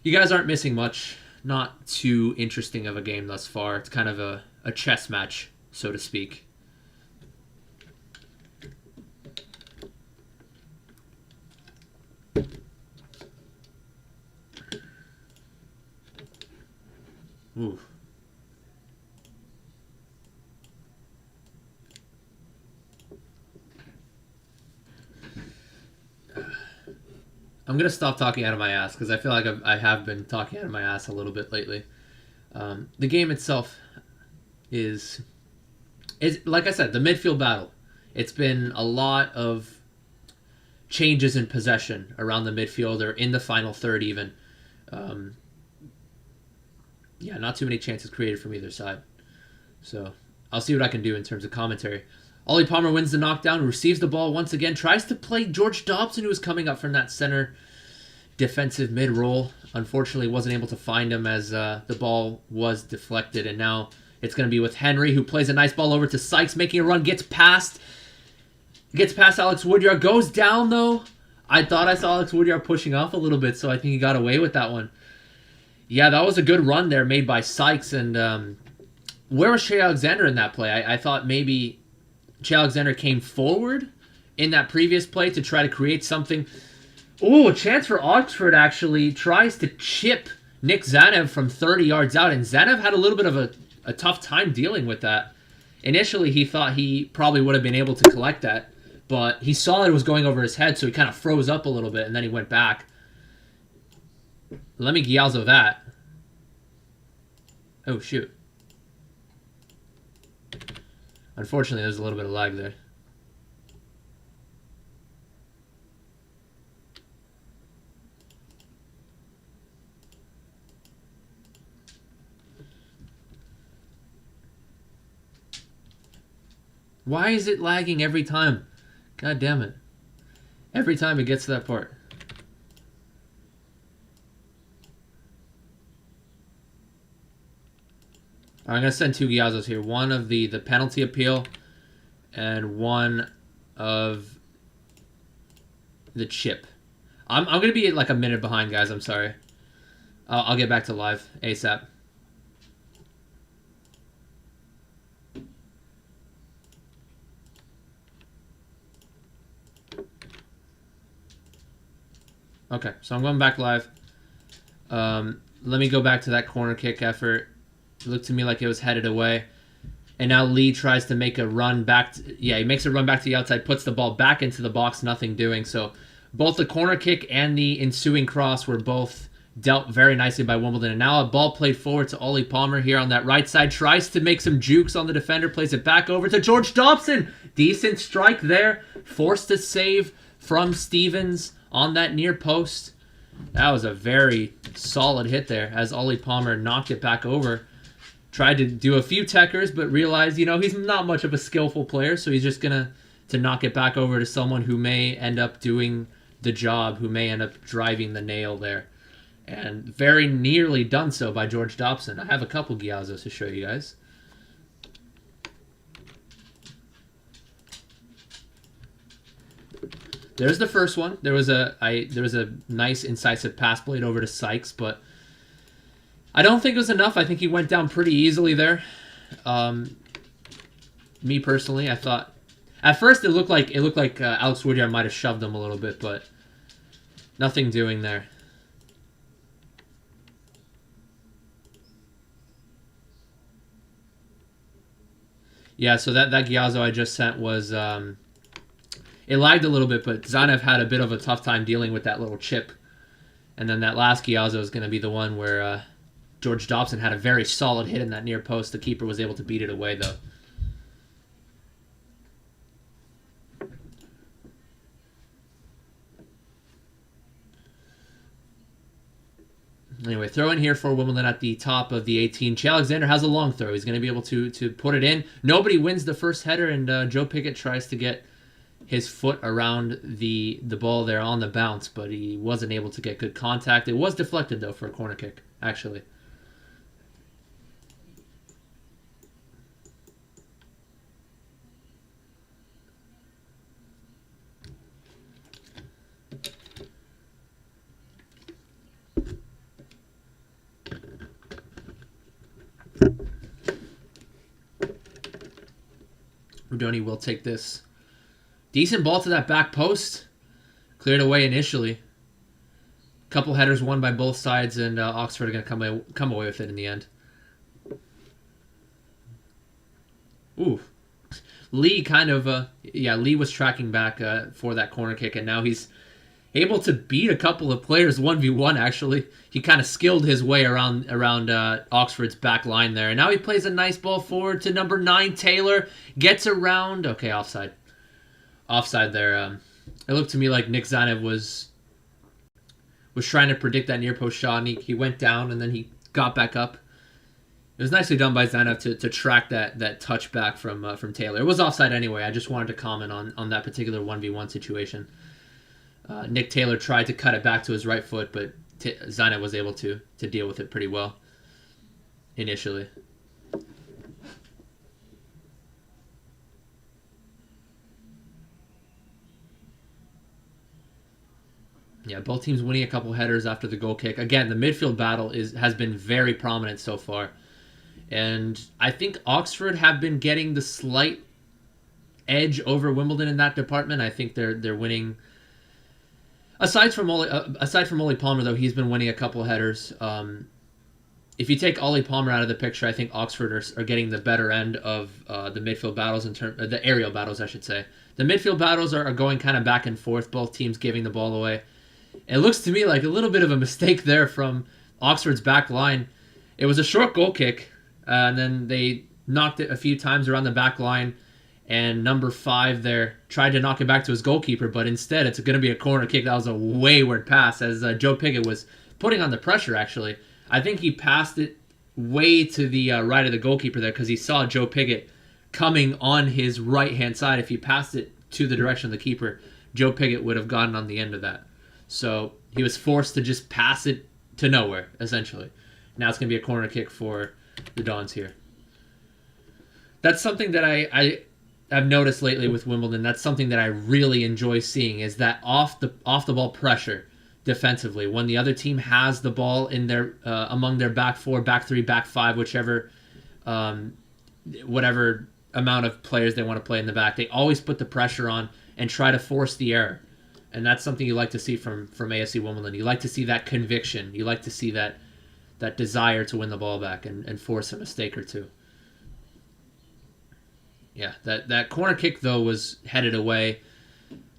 you guys aren't missing much. Not too interesting of a game thus far. It's kind of a chess match, so to speak. Ooh. I'm going to stop talking out of my ass because I feel like I have been talking out of my ass a little bit lately. The game itself is like I said, the midfield battle. It's been a lot of changes in possession around the midfield or in the final third even. Yeah, not too many chances created from either side. So I'll see what I can do in terms of commentary. Ollie Palmer wins the knockdown, receives the ball once again, tries to play George Dobson, who was coming up from that center defensive mid-roll. Unfortunately, wasn't able to find him as the ball was deflected. And now it's going to be with Henry, who plays a nice ball over to Sykes, making a run, gets past Alex Woodyard, goes down, though. I thought I saw Alex Woodyard pushing off a little bit, so I think he got away with that one. Yeah, that was a good run there made by Sykes. And where was Shea Alexander in that play? I thought maybe Shea Alexander came forward in that previous play to try to create something. Oh, a chance for Oxford actually tries to chip Nick Zanev from 30 yards out, and Zanev had a little bit of a tough time dealing with that. Initially, he thought he probably would have been able to collect that, but he saw it was going over his head, so he kind of froze up a little bit, and then he went back. Let me Ghiazzo that. Oh, shoot. Unfortunately, there's a little bit of lag there. Why is it lagging every time? God damn it. Every time it gets to that part. I'm going to send two Ghiazzos here. One of the penalty appeal and one of the chip. I'm going to be like a minute behind, guys. I'm sorry. I'll get back to live ASAP. Okay, so I'm going back live. Let me go back to that corner kick effort. It looked to me like it was headed away. And now Lee tries to make a run back. He makes a run back to the outside, puts the ball back into the box, nothing doing. So both the corner kick and the ensuing cross were both dealt very nicely by Wimbledon. And now a ball played forward to Ollie Palmer here on that right side. Tries to make some jukes on the defender, plays it back over to George Dobson. Decent strike there. Forced a save from Stevens on that near post. That was a very solid hit there as Ollie Palmer knocked it back over. Tried to do a few techers, but realized, he's not much of a skillful player, so he's just going to knock it back over to someone who may end up doing the job, who may end up driving the nail there. And very nearly done so by George Dobson. I have a couple Ghiazzos to show you guys. There's the first one. There was a nice incisive pass played over to Sykes, but I don't think it was enough. I think he went down pretty easily there. Me personally, I thought at first it looked like Alex Woodyard might have shoved him a little bit, but nothing doing there. Yeah, so that Ghiazzo I just sent was it lagged a little bit, but Zanev had a bit of a tough time dealing with that little chip. And then that last Ghiazzo is going to be the one where George Dobson had a very solid hit in that near post. The keeper was able to beat it away, though. Anyway, throw in here for Wimbledon at the top of the 18. Che Alexander has a long throw. He's going to be able to put it in. Nobody wins the first header, and Joe Pickett tries to get his foot around the ball there on the bounce, but he wasn't able to get good contact. It was deflected, though, for a corner kick, actually. Rudoni will take this. Decent ball to that back post. Cleared away initially. Couple headers won by both sides, and Oxford are going to come away with it in the end. Ooh. Lee kind of, Lee was tracking back for that corner kick, and now he's able to beat a couple of players 1v1, actually. He kind of skilled his way around Oxford's back line there. And now he plays a nice ball forward to number 9, Taylor. Gets around. Okay, offside. Offside there. It looked to me like Nick Zanev was trying to predict that near post shot, and he went down, and then he got back up. It was nicely done by Zanev to track that touch back from Taylor. It was offside anyway. I just wanted to comment on that particular 1v1 situation. Nick Taylor tried to cut it back to his right foot, but Zanev was able to deal with it pretty well initially. Yeah, both teams winning a couple headers after the goal kick. Again, the midfield battle has been very prominent so far. And I think Oxford have been getting the slight edge over Wimbledon in that department. I think they're winning. Aside from Ollie Palmer, though, he's been winning a couple headers. If you take Ollie Palmer out of the picture, I think Oxford are getting the better end of the midfield battles the aerial battles, I should say. The midfield battles are going kind of back and forth. Both teams giving the ball away. It looks to me like a little bit of a mistake there from Oxford's back line. It was a short goal kick, and then they knocked it a few times around the back line. And number 5 there tried to knock it back to his goalkeeper, but instead it's going to be a corner kick. That was a wayward pass as Joe Pickett was putting on the pressure, actually. I think he passed it way to the right of the goalkeeper there because he saw Joe Pickett coming on his right-hand side. If he passed it to the direction of the keeper, Joe Pickett would have gotten on the end of that. So he was forced to just pass it to nowhere, essentially. Now it's going to be a corner kick for the Dons here. That's something that I've noticed lately with Wimbledon. That's something that I really enjoy seeing is that off the ball pressure defensively. When the other team has the ball in their among their back 4, back 3, back 5, whatever amount of players they want to play in the back, they always put the pressure on and try to force the error. And that's something you like to see from AFC Wimbledon. You like to see that conviction. You like to see that desire to win the ball back and force a mistake or two. Yeah, that corner kick, though, was headed away.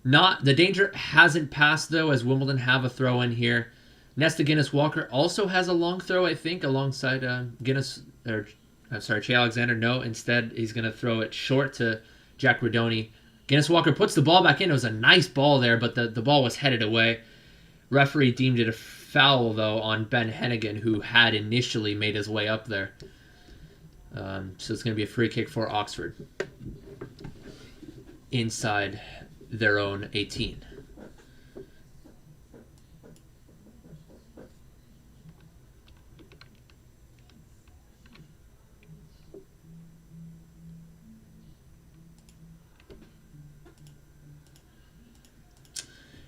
The danger hasn't passed, though, as Wimbledon have a throw in here. Nesta Guinness-Walker also has a long throw, I think, alongside Che Alexander. No, instead, he's going to throw it short to Jack Rodoni. Guinness-Walker puts the ball back in. It was a nice ball there, but the ball was headed away. Referee deemed it a foul, though, on Ben Hennigan, who had initially made his way up there. So it's going to be a free kick for Oxford inside their own 18.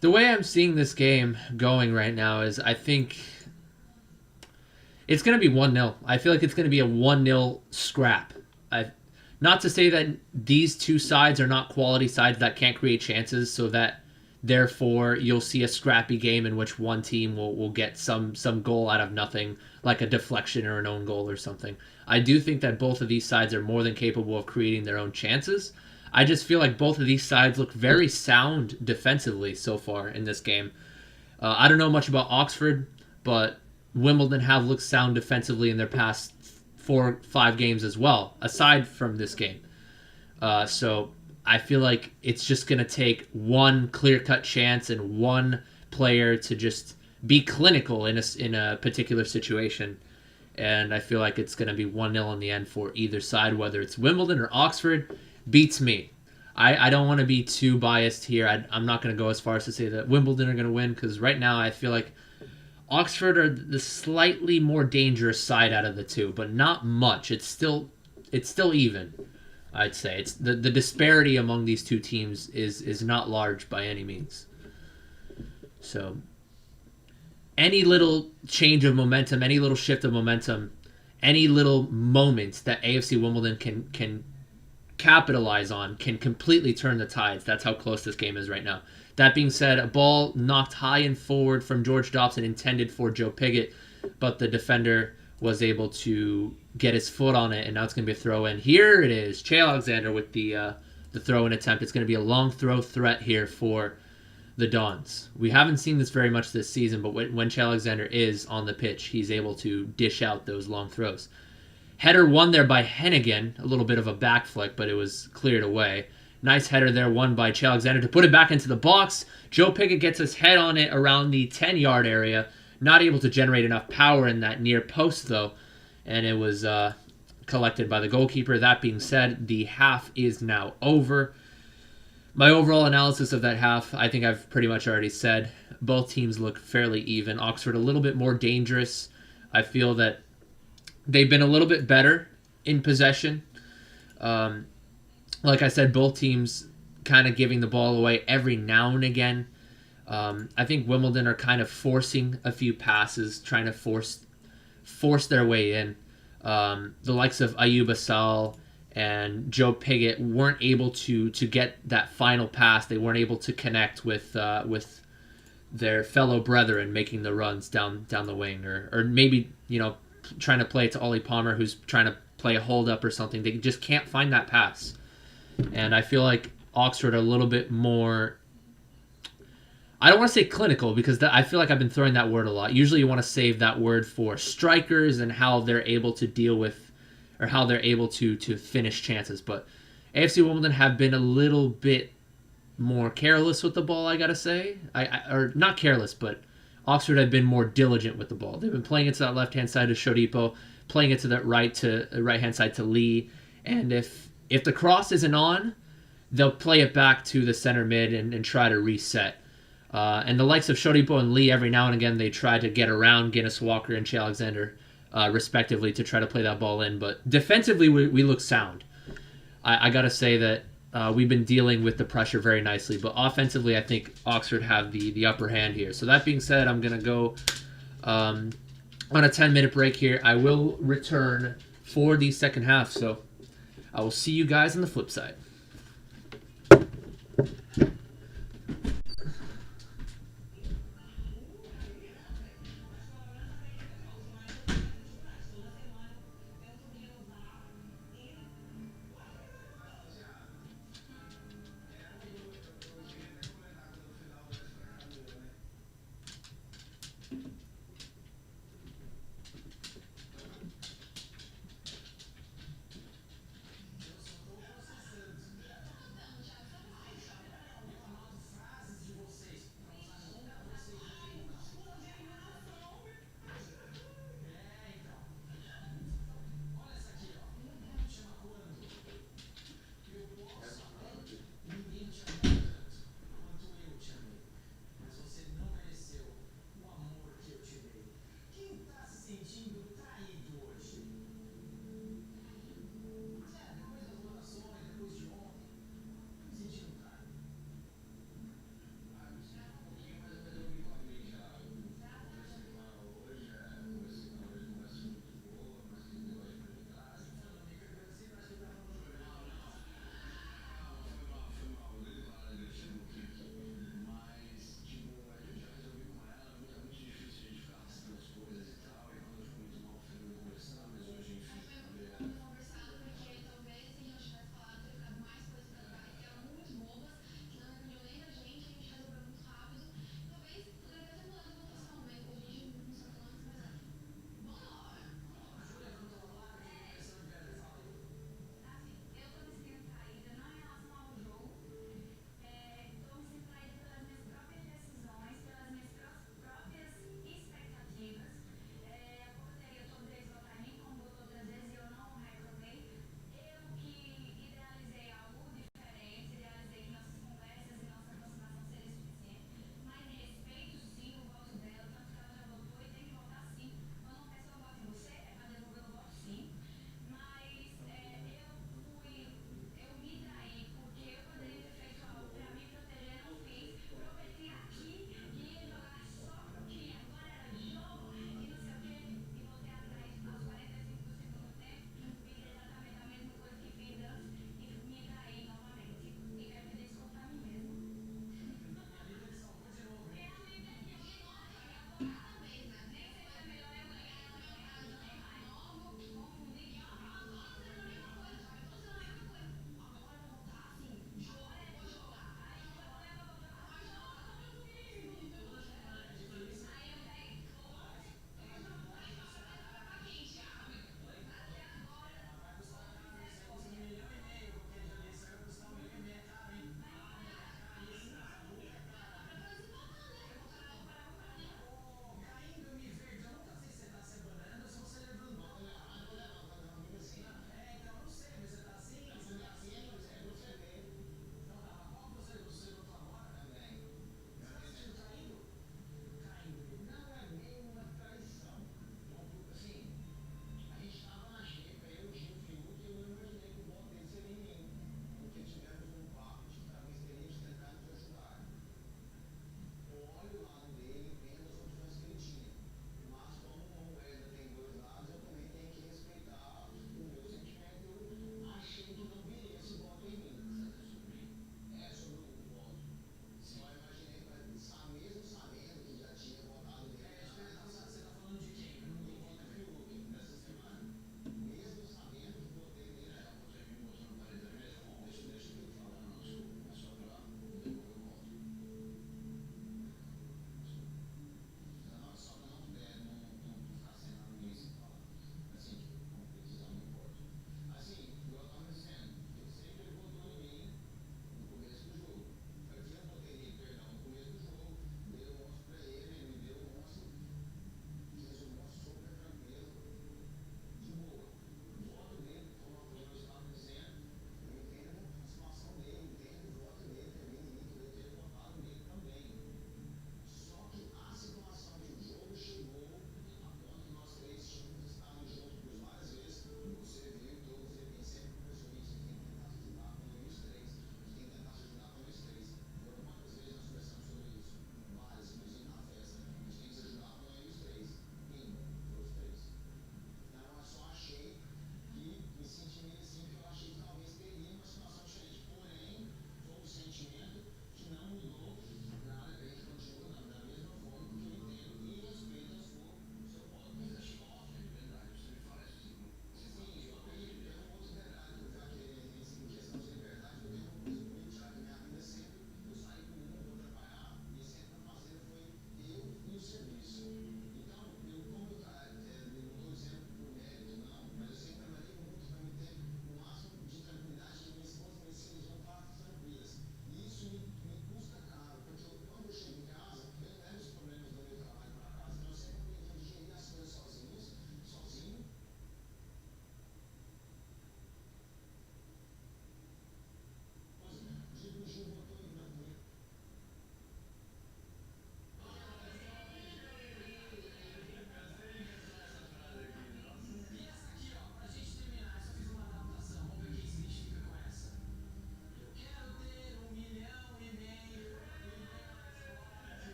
The way I'm seeing this game going right now is I think It's going to be 1-0. I feel like it's going to be a 1-0 scrap. Not to say that these two sides are not quality sides that can't create chances, so that therefore you'll see a scrappy game in which one team will get some goal out of nothing, like a deflection or an own goal or something. I do think that both of these sides are more than capable of creating their own chances. I just feel like both of these sides look very sound defensively so far in this game. I don't know much about Oxford, but Wimbledon have looked sound defensively in their past 4-5 games as well, aside from this game. So I feel like it's just going to take one clear-cut chance and one player to just be clinical in a particular situation. And I feel like it's going to be 1-0 in the end for either side, whether it's Wimbledon or Oxford. Beats me. I don't want to be too biased here. I'm not going to go as far as to say that Wimbledon are going to win, because right now I feel like Oxford are the slightly more dangerous side out of the two, but not much. It's still even, I'd say. It's the disparity among these two teams is not large by any means. So any little change of momentum, any little shift of momentum, any little moment that AFC Wimbledon can capitalize on can completely turn the tides. That's how close this game is right now. That being said, a ball knocked high and forward from George Dobson intended for Joe Pigott, but the defender was able to get his foot on it, and now it's going to be a throw-in. Here it is, Che Alexander with the throw-in attempt. It's going to be a long throw threat here for the Dons. We haven't seen this very much this season, but when Che Alexander is on the pitch, he's able to dish out those long throws. Header won there by Hennigan, a little bit of a back flick, but it was cleared away. Nice header there, won by Che Alexander to put it back into the box. Joe Pigott gets his head on it around the 10-yard area. Not able to generate enough power in that near post, though, and it was collected by the goalkeeper. That being said, the half is now over. My overall analysis of that half, I think I've pretty much already said. Both teams look fairly even. Oxford a little bit more dangerous. I feel that they've been a little bit better in possession. Like I said, both teams kind of giving the ball away every now and again. I think Wimbledon are kind of forcing a few passes, trying to force their way in. The likes of Ayub Assal and Joe Pigott weren't able to get that final pass. They weren't able to connect with their fellow brethren making the runs down the wing, or maybe trying to play it to Ollie Palmer, who's trying to play a hold up or something. They just can't find that pass. And I feel like Oxford are a little bit more, I don't want to say clinical, because I feel like I've been throwing that word a lot. Usually you want to save that word for strikers and how they're able to deal with, or how they're able to finish chances. But AFC Wimbledon have been a little bit more careless with the ball, I gotta say. Or not careless, but Oxford have been more diligent with the ball. They've been playing it to that left-hand side to Shodipo, playing it to that right-hand side to Lee. And if the cross isn't on, they'll play it back to the center mid and try to reset. And the likes of Shodipo and Lee, every now and again, they try to get around Guinness Walker and Che Alexander, respectively, to try to play that ball in. But defensively, we look sound. I got to say that we've been dealing with the pressure very nicely. But offensively, I think Oxford have the upper hand here. So that being said, I'm going to go on a 10-minute break here. I will return for the second half. So I will see you guys on the flip side.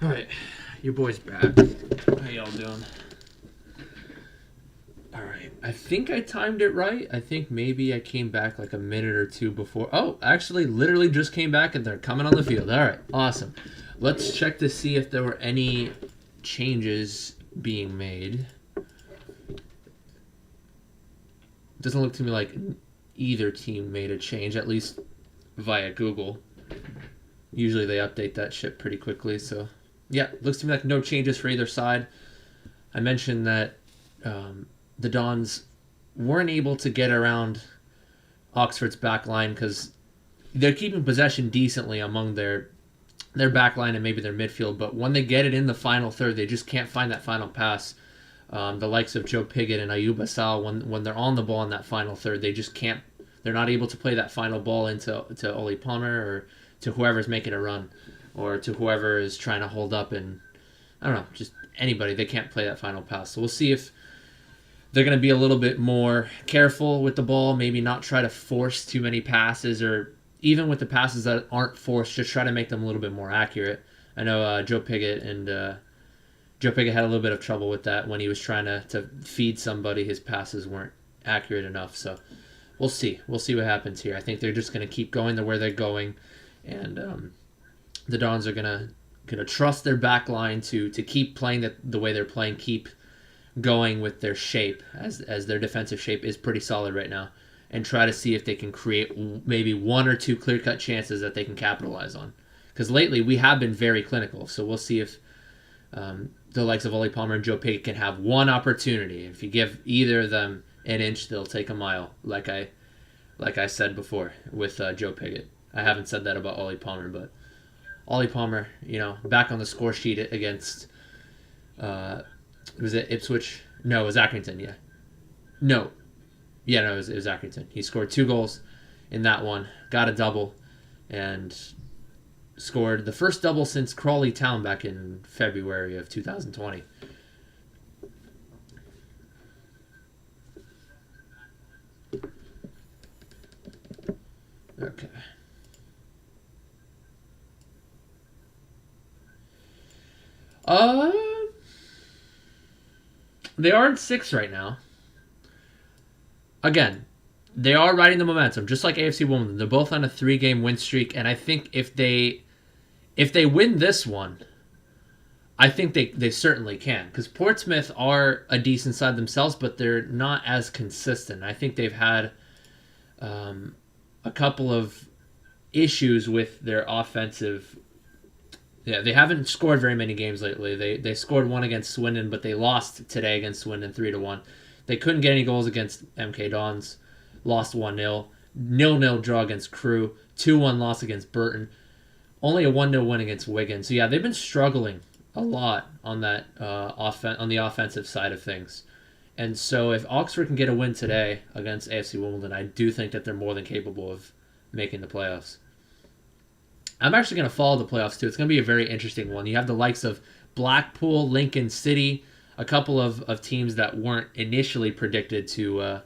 All right, your boy's back. How y'all doing? All right, I think I timed it right. I think maybe I came back like a minute or two before. Oh, actually, literally just came back and they're coming on the field. All right, awesome. Let's check to see if there were any changes being made. Doesn't look to me like either team made a change, at least via Google. Usually they update that shit pretty quickly, so yeah, looks to me like no changes for either side. I mentioned that the Dons weren't able to get around Oxford's back line because they're keeping possession decently among their back line and maybe their midfield, but when they get it in the final third, they just can't find that final pass. The likes of Joe Pigott and Ayuba Sal, when they're on the ball in that final third, they just can't. They're not able to play that final ball into Oli Palmer or to whoever's making a run, or to whoever is trying to hold up, and I don't know, just anybody. They can't play that final pass. So we'll see if they're going to be a little bit more careful with the ball, maybe not try to force too many passes, or even with the passes that aren't forced, just try to make them a little bit more accurate. I know Joe Pigott had a little bit of trouble with that when he was trying to feed somebody. His passes weren't accurate enough. So we'll see. We'll see what happens here. I think they're just going to keep going to where they're going, and the Dons are gonna trust their back line to keep playing the way they're playing, keep going with their shape as their defensive shape is pretty solid right now, and try to see if they can create maybe one or two clear-cut chances that they can capitalize on. Because lately we have been very clinical, so we'll see if the likes of Oli Palmer and Joe Pigott can have one opportunity. If you give either of them an inch, they'll take a mile, like I said before with Joe Pigott. I haven't said that about Oli Palmer, but Oli Palmer, back on the score sheet against, was it Ipswich? No, it was Accrington, yeah. No. Yeah, no, it was Accrington. He scored 2 goals in that one, got a double, and scored the first double since Crawley Town back in February of 2020. Okay. They are in 6th right now. Again, they are riding the momentum, just like AFC Wimbledon. They're both on a 3-game win streak, and I think if they win this one, I think they certainly can. Because Portsmouth are a decent side themselves, but they're not as consistent. I think they've had a couple of issues with their offensive. Yeah, they haven't scored very many games lately. They scored one against Swindon, but they lost today against Swindon 3-1. They couldn't get any goals against MK Dons. Lost 1-0. 0-0 draw against Crewe. 2-1 loss against Burton. Only a 1-0 win against Wigan. So yeah, they've been struggling a lot on that on the offensive side of things. And so if Oxford can get a win today against AFC Wimbledon, I do think that they're more than capable of making the playoffs. I'm actually going to follow the playoffs too. It's going to be a very interesting one. You have the likes of Blackpool, Lincoln City, a couple of teams that weren't initially predicted to.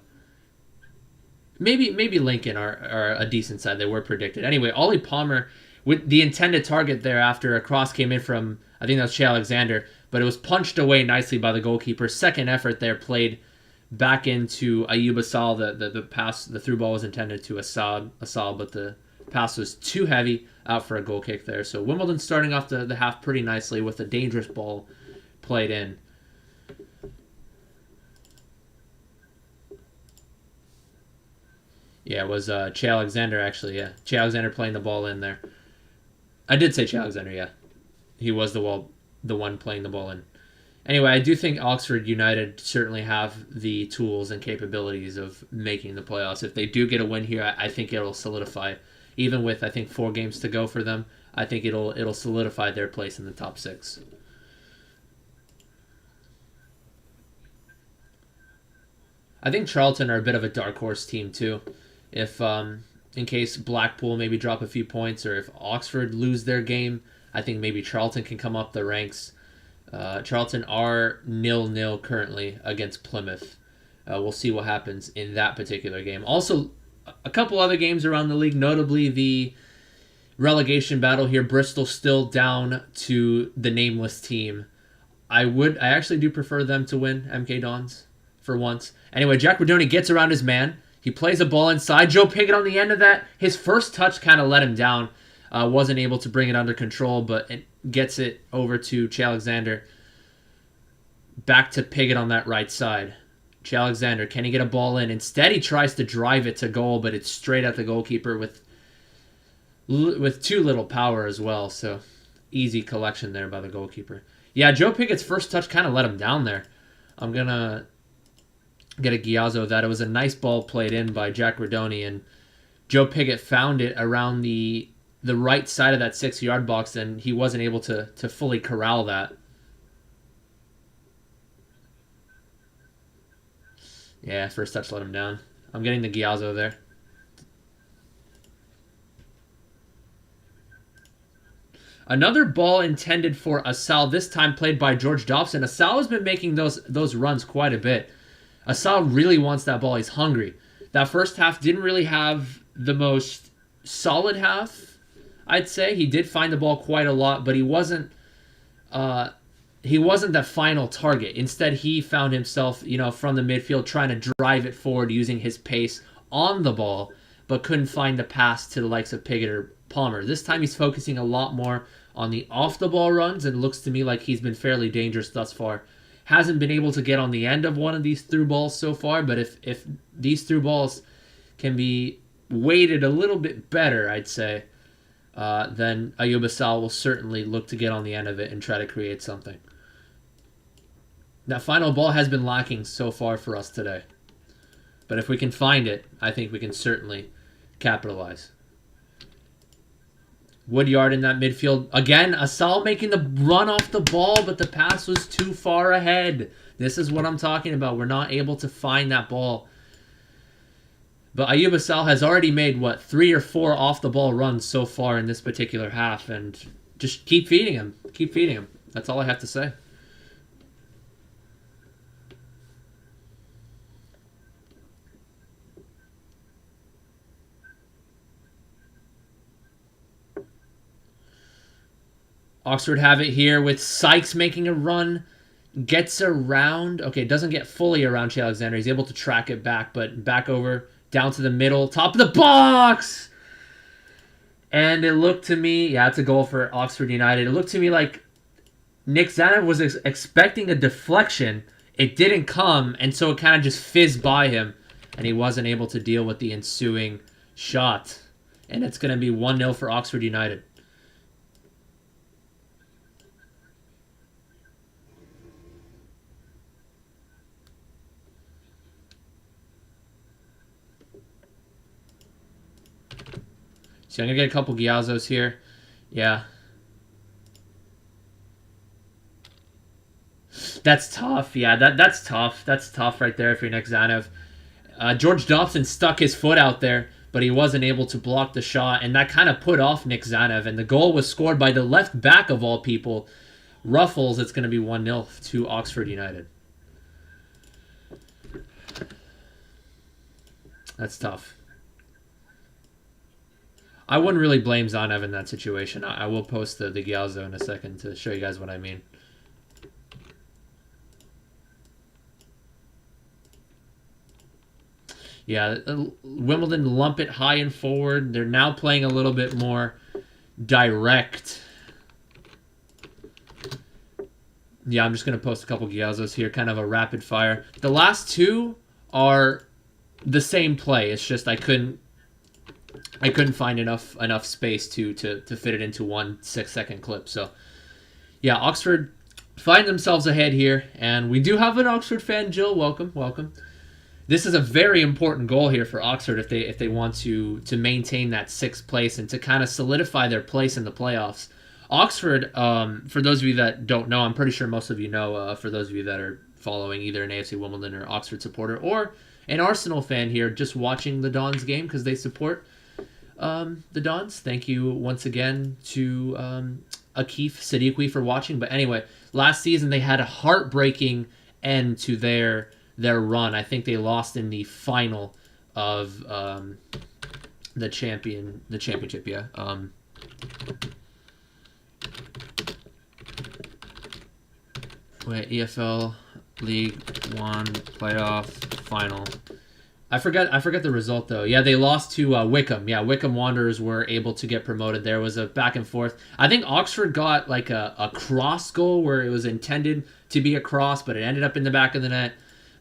Maybe Lincoln are a decent side. They were predicted. Anyway, Oli Palmer, with the intended target there after a cross came in from, I think that was Che Alexander, but it was punched away nicely by the goalkeeper. Second effort there played back into Ayuba Sal. The pass, the through ball was intended to Asal, but the pass was too heavy, out for a goal kick there. So Wimbledon starting off the half pretty nicely with a dangerous ball played in. Yeah, it was Che Alexander, actually, yeah. Che Alexander playing the ball in there. I did say Che Alexander, yeah. He was the one playing the ball in. Anyway, I do think Oxford United certainly have the tools and capabilities of making the playoffs. If they do get a win here, I think it'll solidify. Even with, I think, 4 games to go for them, I think it'll solidify their place in the top 6. I think Charlton are a bit of a dark horse team too. If in case Blackpool maybe drop a few points, or if Oxford lose their game, I think maybe Charlton can come up the ranks. Charlton are 0-0 currently against Plymouth. We'll see what happens in that particular game. Also, a couple other games around the league, notably the relegation battle here. Bristol still down to the nameless team. I actually do prefer them to win, MK Dons, for once. Anyway, Jack Redoni gets around his man. He plays a ball inside. Joe Piggott on the end of that. His first touch kind of let him down. Wasn't able to bring it under control, but it gets it over to Che Alexander. Back to Piggott on that right side. Che Alexander, can he get a ball in? Instead, he tries to drive it to goal, but it's straight at the goalkeeper with too little power as well. So, easy collection there by the goalkeeper. Yeah, Joe Piggott's first touch kind of let him down there. I'm going to get a Giazzo of that. It was a nice ball played in by Jack Redoni, and Joe Piggott found it around the right side of that 6-yard box, and he wasn't able to fully corral that. Yeah, first touch let him down. I'm getting the Giazzo there. Another ball intended for Asal, this time played by George Dobson. Asal has been making those runs quite a bit. Asal really wants that ball. He's hungry. That first half didn't really have the most solid half, I'd say. He did find the ball quite a lot, but he wasn't the final target. Instead, he found himself, from the midfield trying to drive it forward using his pace on the ball, but couldn't find the pass to the likes of Piggott or Palmer. This time he's focusing a lot more on the off-the-ball runs, and it looks to me like he's been fairly dangerous thus far. Hasn't been able to get on the end of one of these through balls so far, but if these through balls can be weighted a little bit better, I'd say, then Ayoub Asal will certainly look to get on the end of it and try to create something. That final ball has been lacking so far for us today. But if we can find it, I think we can certainly capitalize. Woodyard in that midfield. Again, Asal making the run off the ball, but the pass was too far ahead. This is what I'm talking about. We're not able to find that ball. But Ayoub Asal has already made, 3 or 4 off-the-ball runs so far in this particular half. And just keep feeding him. Keep feeding him. That's all I have to say. Oxford have it here with Sykes making a run. Gets around. Okay, doesn't get fully around Che Alexander. He's able to track it back, but back over, down to the middle, top of the box! And it looked to me, it's a goal for Oxford United. It looked to me like Nick Zanev was expecting a deflection. It didn't come, and so it kind of just fizzed by him, and he wasn't able to deal with the ensuing shot. And it's going to be 1-0 for Oxford United. So I'm going to get a couple Giazzos here. Yeah. That's tough. Yeah, that's tough. That's tough right there if you're Nick Zanev. George Dobson stuck his foot out there, but he wasn't able to block the shot, and that kind of put off Nick Zanev. And the goal was scored by the left back of all people. Ruffles, it's going to be 1-0 to Oxford United. That's tough. I wouldn't really blame Zanev in that situation. I will post the Gialzo in a second to show you guys what I mean. Yeah, Wimbledon lump it high and forward. They're now playing a little bit more direct. Yeah, I'm just going to post a couple Gialzos here, kind of a rapid fire. The last two are the same play. It's just I couldn't find enough space to fit it into 1 6-second clip. So, yeah, Oxford find themselves ahead here, and we do have an Oxford fan, Jill. Welcome, welcome. This is a very important goal here for Oxford if they want to maintain that 6th place and to kind of solidify their place in the playoffs. Oxford, for those of you that don't know, I'm pretty sure most of you know, for those of you that are following either an AFC Wimbledon or Oxford supporter, or an Arsenal fan here just watching the Dons game because they support the Dons. Thank you once again to Akif Sadiqui for watching. But anyway, last season they had a heartbreaking end to their run. I think they lost in the final of the championship. Yeah, Wait, EFL League One playoff final. I forget the result though. Yeah, they lost to Wickham. Yeah, Wickham Wanderers were able to get promoted. There was a back and forth. I think Oxford got like a cross goal where it was intended to be a cross, but it ended up in the back of the net.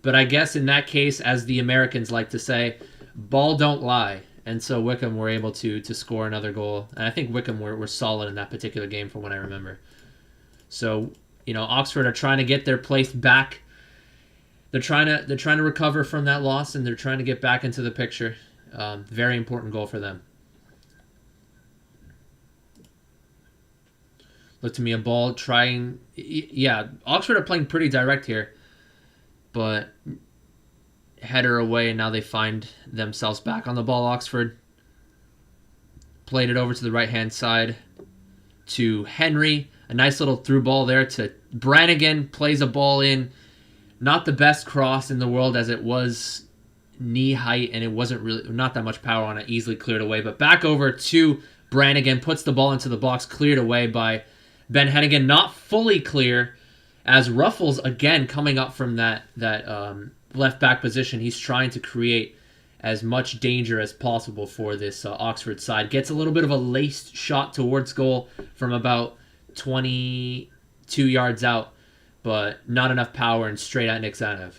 But I guess in that case, as the Americans like to say, ball don't lie. And so Wickham were able to score another goal. And I think Wickham were solid in that particular game from what I remember. So, Oxford are trying to get their place back. They're trying to recover from that loss, and they're trying to get back into the picture. Very important goal for them. Look to me, a ball trying... Yeah, Oxford are playing pretty direct here. But header away, and now they find themselves back on the ball, Oxford. Played it over to the right-hand side to Henry. A nice little through ball there to Brannigan. Plays a ball in. Not the best cross in the world, as it was knee height and it wasn't really not that much power on it. Easily cleared away, but back over to Brannigan, puts the ball into the box, cleared away by Ben Hennigan. Not fully clear, as Ruffles again coming up from that left back position. He's trying to create as much danger as possible for this Oxford side. Gets a little bit of a laced shot towards goal from about 22 yards out, but not enough power, and straight at Nick Zanev.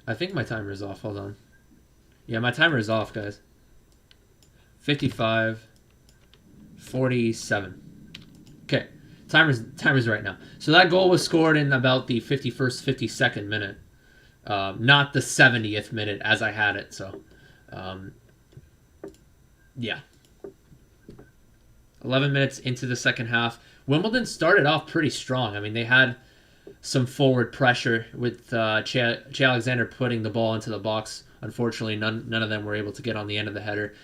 I think my timer is off. Hold on. Yeah, my timer is off, guys. 55, 47. Okay. Timer's right now. So that goal was scored in about the 51st, 52nd minute. Not the 70th minute as I had it. So, yeah. 11 minutes into the second half. Wimbledon started off pretty strong. I mean, they had some forward pressure with Che Alexander putting the ball into the box. Unfortunately, none of them were able to get on the end of the header.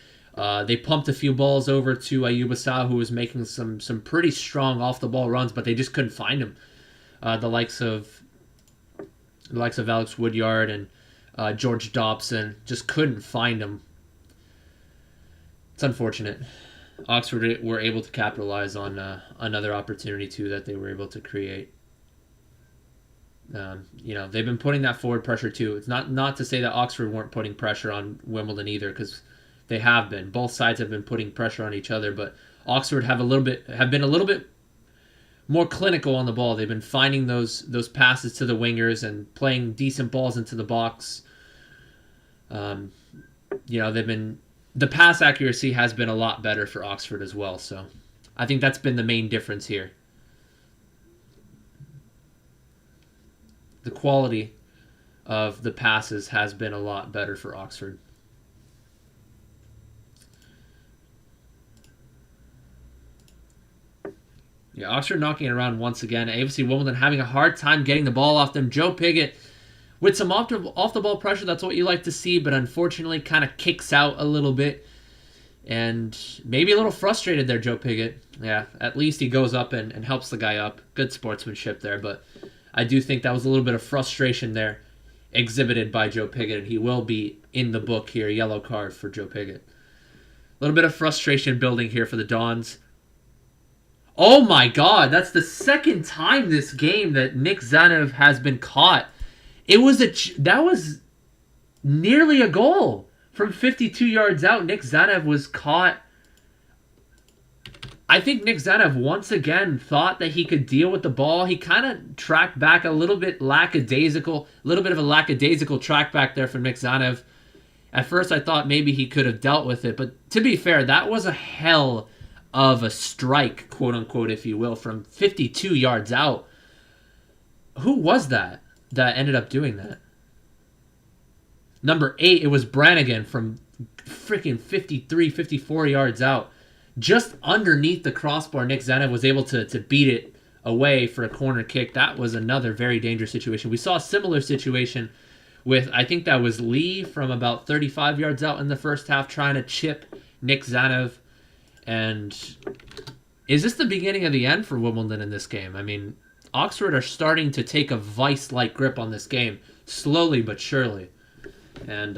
They pumped a few balls over to Ayuba Sow, who was making some pretty strong off-the-ball runs, but they just couldn't find him. The likes of Alex Woodyard and George Dobson just couldn't find him. It's unfortunate. Oxford were able to capitalize on another opportunity, too, that they were able to create. They've been putting that forward pressure, too. It's not to say that Oxford weren't putting pressure on Wimbledon either, because they have been. Both sides have been putting pressure on each other, but Oxford have been a little bit more clinical on the ball. They've been finding those passes to the wingers and playing decent balls into the box. The pass accuracy has been a lot better for Oxford as well. So I think that's been the main difference here. The quality of the passes has been a lot better for Oxford. Yeah, Oxford knocking it around once again. AFC Wimbledon having a hard time getting the ball off them. Joe Pigott with some off-the-ball pressure. That's what you like to see, but unfortunately kind of kicks out a little bit. And maybe a little frustrated there, Joe Pigott. Yeah, at least he goes up and helps the guy up. Good sportsmanship there, but I do think that was a little bit of frustration there exhibited by Joe Pigott, and he will be in the book here. Yellow card for Joe Pigott. A little bit of frustration building here for the Dons. Oh my God, that's the second time this game that Nick Zanev has been caught. That was nearly a goal. From 52 yards out, Nick Zanev was caught. I think Nick Zanev once again thought that he could deal with the ball. He kind of tracked back a little bit lackadaisical, track back there from Nick Zanev. At first I thought maybe he could have dealt with it, but to be fair, that was a hell of a strike, quote unquote, if you will, from 52 yards out. Who was that ended up doing that? Number 8, it was Brannigan from freaking 53, 54 yards out. Just underneath the crossbar, Nick Zanev was able to beat it away for a corner kick. That was another very dangerous situation. We saw a similar situation with, I think that was Lee from about 35 yards out in the first half, trying to chip Nick Zanev. And is this the beginning of the end for Wimbledon in this game? I mean, Oxford are starting to take a vice-like grip on this game, slowly but surely. And,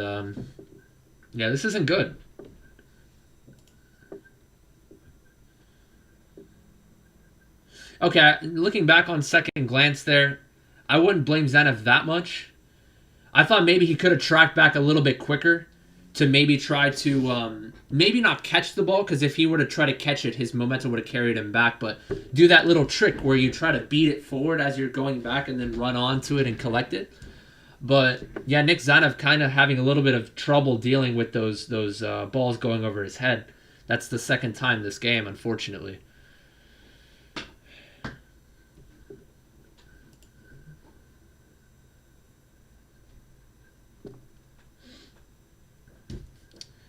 yeah, this isn't good. Okay, looking back on second glance there, I wouldn't blame Zanev that much. I thought maybe he could have tracked back a little bit quicker to maybe try to, maybe not catch the ball, because if he were to try to catch it, his momentum would have carried him back, but do that little trick where you try to beat it forward as you're going back and then run onto it and collect it. But, yeah, Nick Zanev kind of having a little bit of trouble dealing with those balls going over his head. That's the second time this game, unfortunately.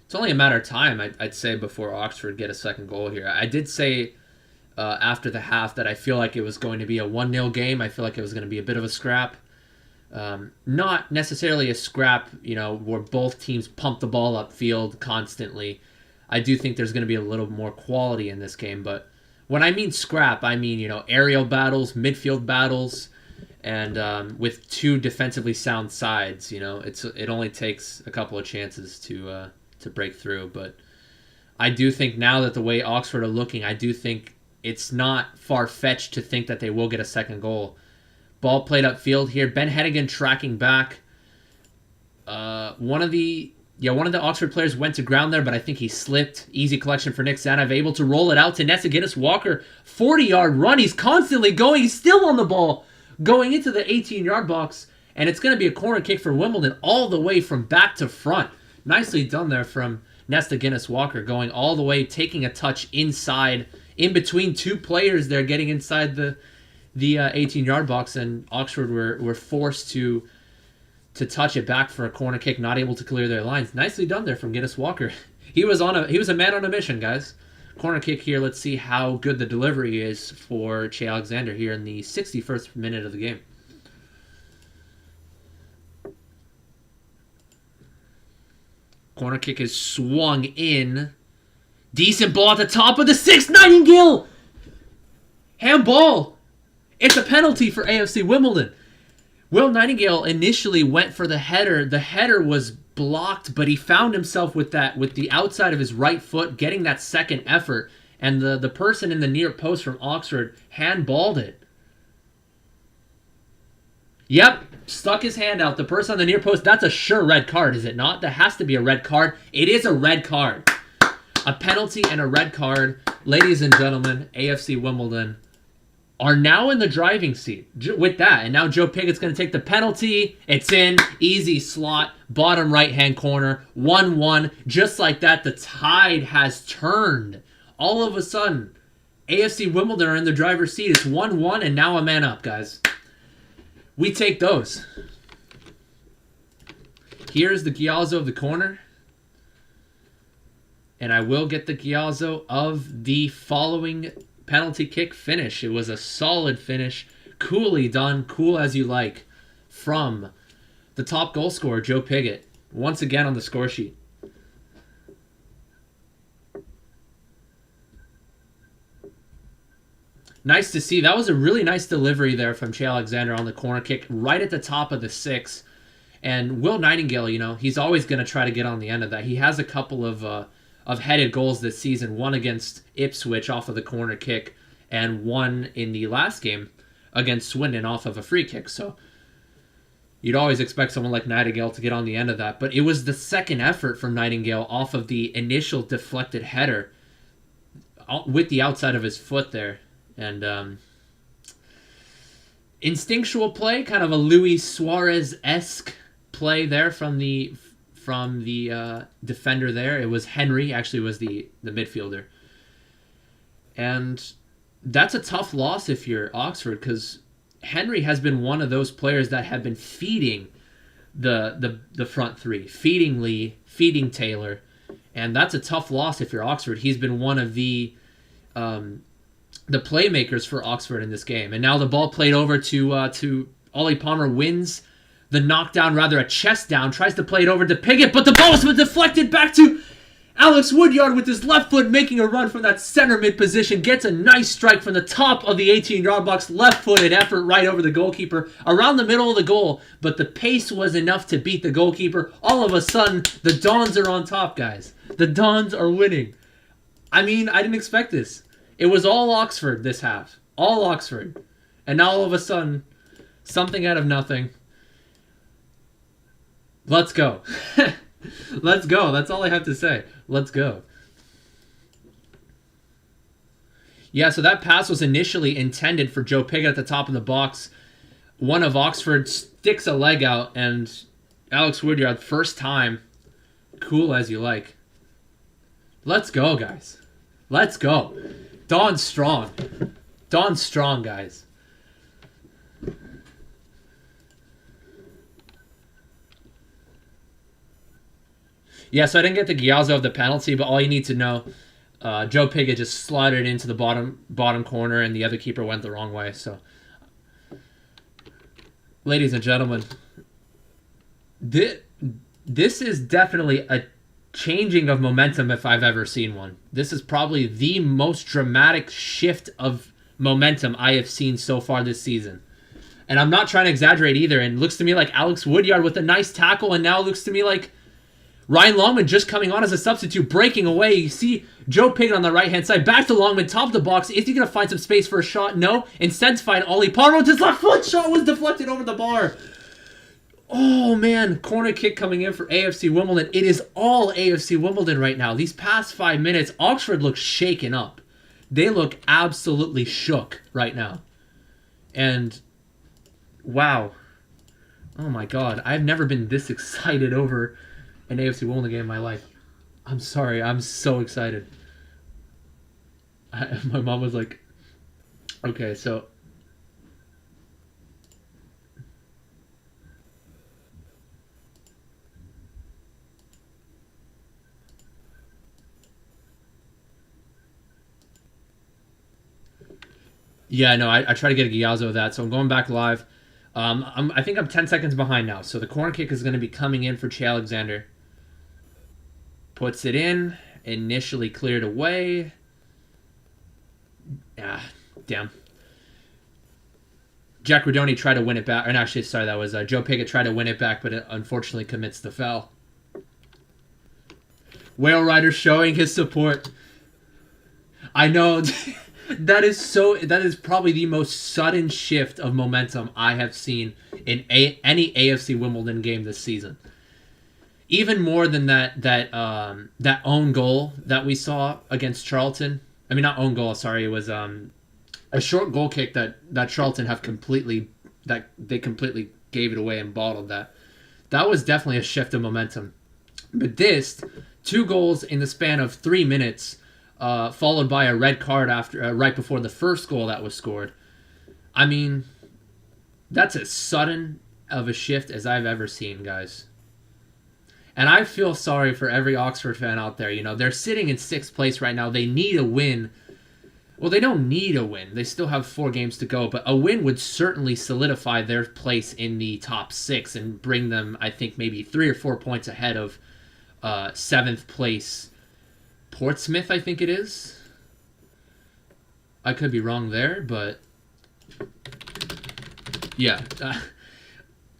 It's only a matter of time, I'd say, before Oxford get a second goal here. I did say after the half that I feel like it was going to be a 1-0 game. I feel like it was going to be a bit of a scrap. Not necessarily a scrap, where both teams pump the ball upfield constantly. I do think there's going to be a little more quality in this game. But when I mean scrap, I mean, aerial battles, midfield battles, and with two defensively sound sides. It only takes a couple of chances to break through. But I do think now that the way Oxford are looking, I do think it's not far-fetched to think that they will get a second goal. Ball played upfield here. Ben Hennigan tracking back. One of the Oxford players went to ground there, but I think he slipped. Easy collection for Nick Zanev, able to roll it out to Nessa Guinness-Walker. 40-yard run. He's constantly going. He's still on the ball, going into the 18-yard box, and it's going to be a corner kick for Wimbledon all the way from back to front. Nicely done there from Nesta Guinness-Walker, going all the way, taking a touch inside, in between two players there, getting inside the 18-yard box, and Oxford were forced to touch it back for a corner kick, not able to clear their lines. Nicely done there from Guinness-Walker. He was a man on a mission, guys. Corner kick here. Let's see how good the delivery is for Che Alexander here in the 61st minute of the game. Corner kick is swung in. Decent ball at the top of the 6. Nightingale! Handball! It's a penalty for AFC Wimbledon. Will Nightingale initially went for the header. The header was blocked, but he found himself with the outside of his right foot, getting that second effort, and the person in the near post from Oxford handballed it. Yep, stuck his hand out. The person on the near post, that's a sure red card, is it not? That has to be a red card. It is a red card. A penalty and a red card. Ladies and gentlemen, AFC Wimbledon are now in the driving seat with that. And now Joe Pigot's going to take the penalty. It's in. Easy slot. Bottom right-hand corner. 1-1. Just like that, the tide has turned. All of a sudden, AFC Wimbledon are in the driver's seat. It's 1-1, and now a man up, guys. We take those. Here's the Giazzo of the corner. And I will get the Giazzo of the following penalty kick finish. It was a solid finish. Coolly done. Cool as you like. From the top goal scorer, Joe Pigot. Once again on the score sheet. Nice to see. That was a really nice delivery there from Che Alexander on the corner kick right at the top of the 6. And Will Nightingale, he's always going to try to get on the end of that. He has a couple of headed goals this season, one against Ipswich off of the corner kick, and one in the last game against Swindon off of a free kick. So you'd always expect someone like Nightingale to get on the end of that. But it was the second effort from Nightingale off of the initial deflected header with the outside of his foot there. And instinctual play, kind of a Luis Suarez-esque play there from the defender there. It was Henry, actually was the midfielder. And that's a tough loss if you're Oxford, because Henry has been one of those players that have been feeding the front three, feeding Lee, feeding Taylor, and that's a tough loss if you're Oxford. He's been one of the playmakers for Oxford in this game. And now the ball played over to Ollie Palmer, wins the knockdown, rather a chest down, tries to play it over to Pigot, but the ball was deflected back to Alex Woodyard with his left foot making a run from that center mid position. Gets a nice strike from the top of the 18-yard box. Left-footed effort right over the goalkeeper. Around the middle of the goal. But the pace was enough to beat the goalkeeper. All of a sudden, the Dons are on top, guys. The Dons are winning. I mean, I didn't expect this. It was all Oxford this half. All Oxford. And now all of a sudden, something out of nothing. Let's go. Let's go. That's all I have to say. Let's go. Yeah, so that pass was initially intended for Joe Pigott at the top of the box. One of Oxford sticks a leg out, and Alex Woodyard, first time, cool as you like. Let's go, guys. Let's go. Don's strong. Don's strong, guys. Yeah, so I didn't get the Giazzo of the penalty, but all you need to know, Joe Pigott just slotted it into the bottom corner, and the other keeper went the wrong way. So, ladies and gentlemen, this is definitely a changing of momentum if I've ever seen one. This is probably the most dramatic shift of momentum I have seen so far this season. And I'm not trying to exaggerate either. And it looks to me like Alex Woodyard with a nice tackle, and now it looks to me like Ryan Longman just coming on as a substitute, breaking away. You see Joe Pigott on the right-hand side. Back to Longman, top of the box. Is he going to find some space for a shot? No. Instead, find Ollie Palmer with his left foot. Shot was deflected over the bar. Oh, man. Corner kick coming in for AFC Wimbledon. It is all AFC Wimbledon right now. These past 5 minutes, Oxford looks shaken up. They look absolutely shook right now. And, wow. Oh, my God. I've never been this excited over an AFC Wimbledon game in my life. I'm sorry. I'm so excited. My mom was like, okay, so yeah, no, I try to get a Giazzo of that, so I'm going back live. I think I'm 10 seconds behind now, so the corner kick is going to be coming in for Che Alexander. Puts it in, initially cleared away. Ah, damn. Jack Rodoni tried to win it back. Or actually, sorry, that was Joe Pigott tried to win it back, but it unfortunately commits the foul. Whale Rider showing his support. I know. That is probably the most sudden shift of momentum I have seen in any AFC Wimbledon game this season. Even more than that own goal that we saw against Charlton. I mean, not own goal, sorry. It was a short goal kick that Charlton they completely gave it away and bottled that. That was definitely a shift of momentum. But this, 2 goals in the span of 3 minutes, followed by a red card after right before the first goal that was scored. I mean, that's as sudden of a shift as I've ever seen, guys. And I feel sorry for every Oxford fan out there. You know, they're sitting in 6th place right now. They need a win. Well, they don't need a win. They still have 4 games to go. But a win would certainly solidify their place in the top 6 and bring them, I think, maybe 3 or 4 points ahead of 7th place Portsmouth, I think it is. I could be wrong there, but yeah.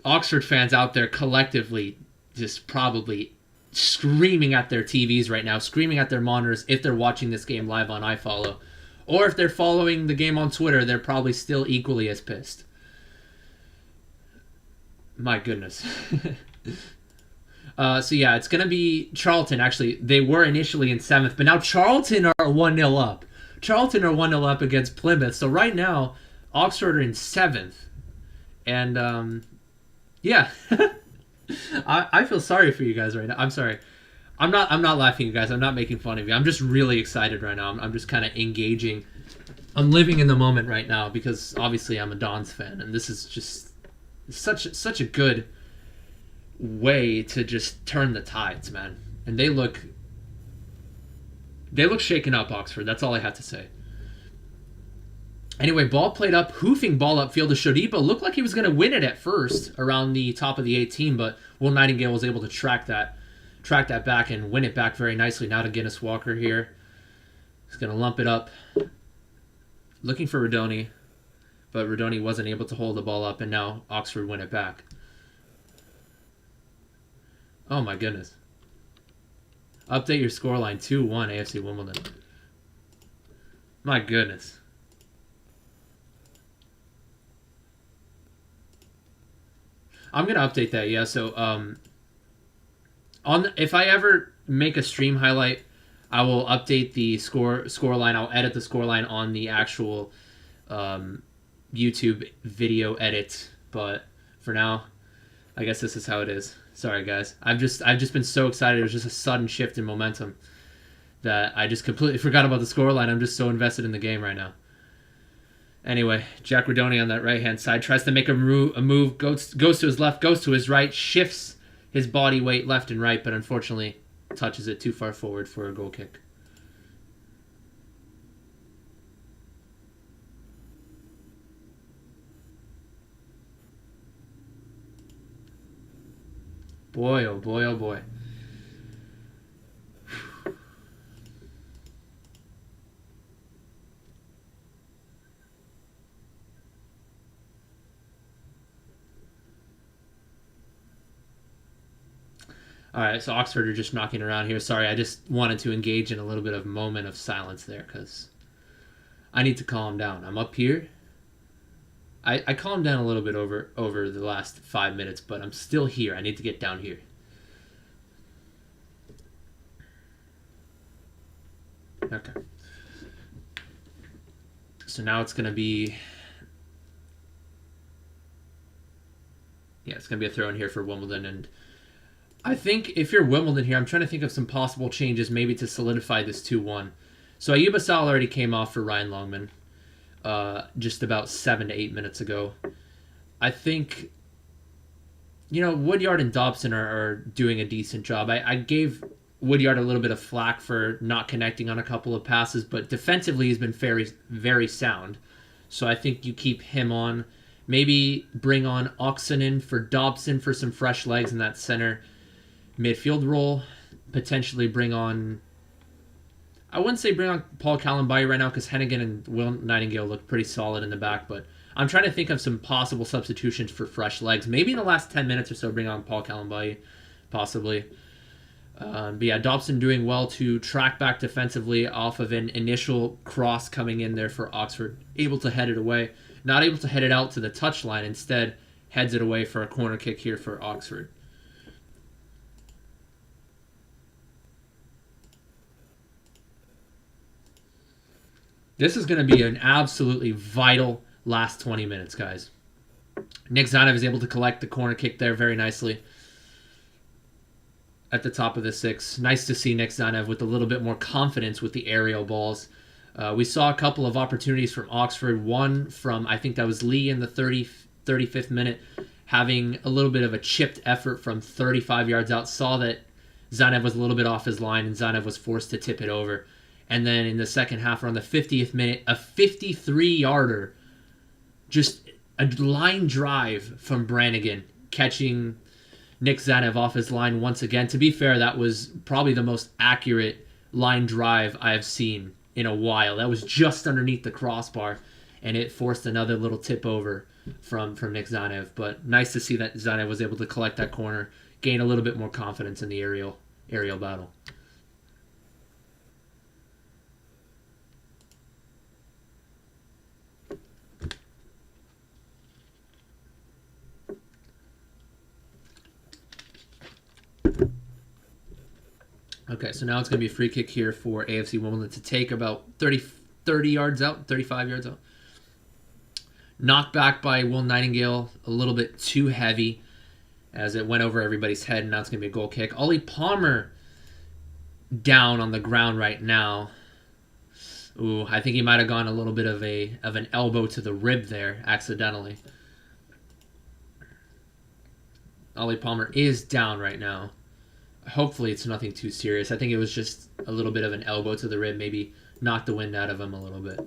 Oxford fans out there collectively just probably screaming at their TVs right now, screaming at their monitors if they're watching this game live on iFollow. Or if they're following the game on Twitter, they're probably still equally as pissed. My goodness. So yeah, it's going to be Charlton. Actually, they were initially in 7th, but now Charlton are 1-0 up. Charlton are 1-0 up against Plymouth. So right now, Oxford are in 7th. And, yeah. I feel sorry for you guys right now. I'm sorry. I'm not laughing, you guys. I'm not making fun of you. I'm just really excited right now. I'm just kind of engaging. I'm living in the moment right now because obviously I'm a Dons fan, and this is just such a good way to just turn the tides, man. And they look shaken up, Oxford. That's all I have to say. Anyway, ball played up, hoofing ball upfield to Shodipa. Looked like he was going to win it at first around the top of the 18, but Will Nightingale was able to track that track that back and win it back very nicely. Now to Guinness Walker here. He's going to lump it up. Looking for Rodoni, but Rodoni wasn't able to hold the ball up, and now Oxford win it back. Oh my goodness. Update your scoreline, 2-1 AFC Wimbledon. My goodness. I'm going to update that, yeah. So if I ever make a stream highlight, I will update the scoreline. I'll edit the scoreline on the actual YouTube video edit. But for now, I guess this is how it is. Sorry, guys. I've just been so excited. It was just a sudden shift in momentum that I just completely forgot about the scoreline. I'm just so invested in the game right now. Anyway, Jack Rodoni on that right-hand side tries to make a move, goes to his left, goes to his right, shifts his body weight left and right, but unfortunately touches it too far forward for a goal kick. Boy, oh boy, oh boy. All right, so Oxford are just knocking around here. Sorry, I just wanted to engage in a little bit of moment of silence there because I need to calm down. I'm up here. I calmed down a little bit over the last 5 minutes, but I'm still here. I need to get down here. Okay. So now it's going to be... Yeah, it's going to be a throw in here for Wimbledon. And I think if you're Wimbledon here, I'm trying to think of some possible changes maybe to solidify this 2-1. So Ayuba Sal already came off for Ryan Longman just about 7 to 8 minutes ago. I think, Woodyard and Dobson are doing a decent job. I gave Woodyard a little bit of flack for not connecting on a couple of passes, but defensively he's been very, very sound. So I think you keep him on. Maybe bring on Oxenen for Dobson for some fresh legs in that center midfield role. Potentially bring on... I wouldn't say bring on Paul Kalambayi right now because Hennigan and Will Nightingale look pretty solid in the back, but I'm trying to think of some possible substitutions for fresh legs. Maybe in the last 10 minutes or so bring on Paul Kalambayi, possibly. But yeah, Dobson doing well to track back defensively off of an initial cross coming in there for Oxford. Able to head it away. Not able to head it out to the touchline. Instead, heads it away for a corner kick here for Oxford. This is going to be an absolutely vital last 20 minutes, guys. Nick Zanev is able to collect the corner kick there very nicely at the top of the six. Nice to see Nick Zanev with a little bit more confidence with the aerial balls. We saw a couple of opportunities from Oxford. One from, I think that was Lee in the 35th minute, having a little bit of a chipped effort from 35 yards out. Saw that Zanev was a little bit off his line, and Zanev was forced to tip it over. And then in the second half, around the 50th minute, a 53-yarder, just a line drive from Brannigan, catching Nick Zanev off his line once again. To be fair, that was probably the most accurate line drive I have seen in a while. That was just underneath the crossbar, and it forced another little tip over from Nick Zanev. But nice to see that Zanev was able to collect that corner, gain a little bit more confidence in the aerial battle. Okay, so now it's going to be a free kick here for AFC Wimbledon to take about 30 yards out, 35 yards out. Knocked back by Will Nightingale, a little bit too heavy as it went over everybody's head, and now it's going to be a goal kick. Ollie Palmer down on the ground right now. Ooh, I think he might have gone a little bit of an elbow to the rib there, accidentally. Ollie Palmer is down right now. Hopefully it's nothing too serious. I think it was just a little bit of an elbow to the rib, maybe knocked the wind out of him a little bit.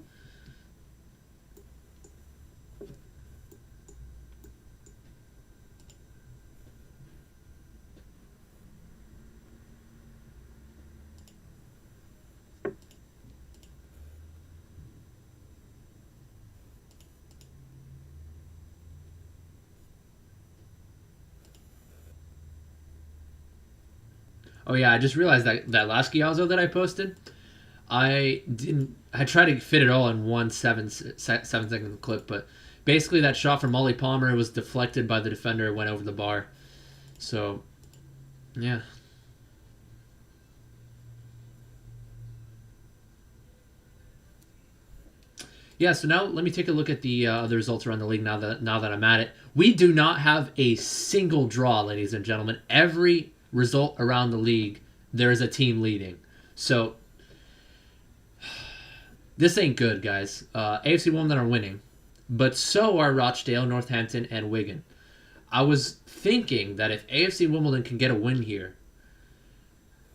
Oh yeah, I just realized that last Giazzo that I posted, I didn't. I tried to fit it all in one 7 second clip, but basically that shot from Ollie Palmer was deflected by the defender, went over the bar. So, yeah. Yeah, so now let me take a look at the other results around the league now that I'm at it. We do not have a single draw, ladies and gentlemen. Every result around the league, there is a team leading. So, this ain't good, guys. AFC Wimbledon are winning, but so are Rochdale, Northampton, and Wigan. I was thinking that if AFC Wimbledon can get a win here,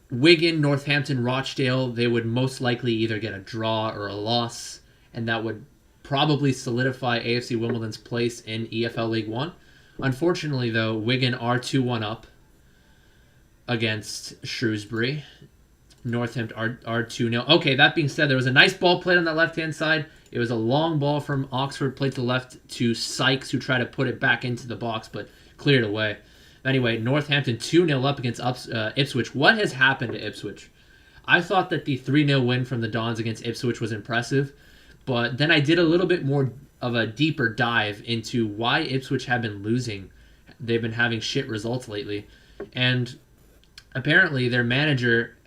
Wigan, Northampton, Rochdale, they would most likely either get a draw or a loss, and that would probably solidify AFC Wimbledon's place in EFL League One. Unfortunately, though, Wigan are 2-1 up against Shrewsbury. Northampton are 2-0. Okay, that being said, there was a nice ball played on that left-hand side. It was a long ball from Oxford, played to the left to Sykes, who tried to put it back into the box, but cleared away. Anyway, Northampton 2-0 up against Ipswich. What has happened to Ipswich? I thought that the 3-0 win from the Dons against Ipswich was impressive, but then I did a little bit more of a deeper dive into why Ipswich have been losing. They've been having shit results lately, and apparently their manager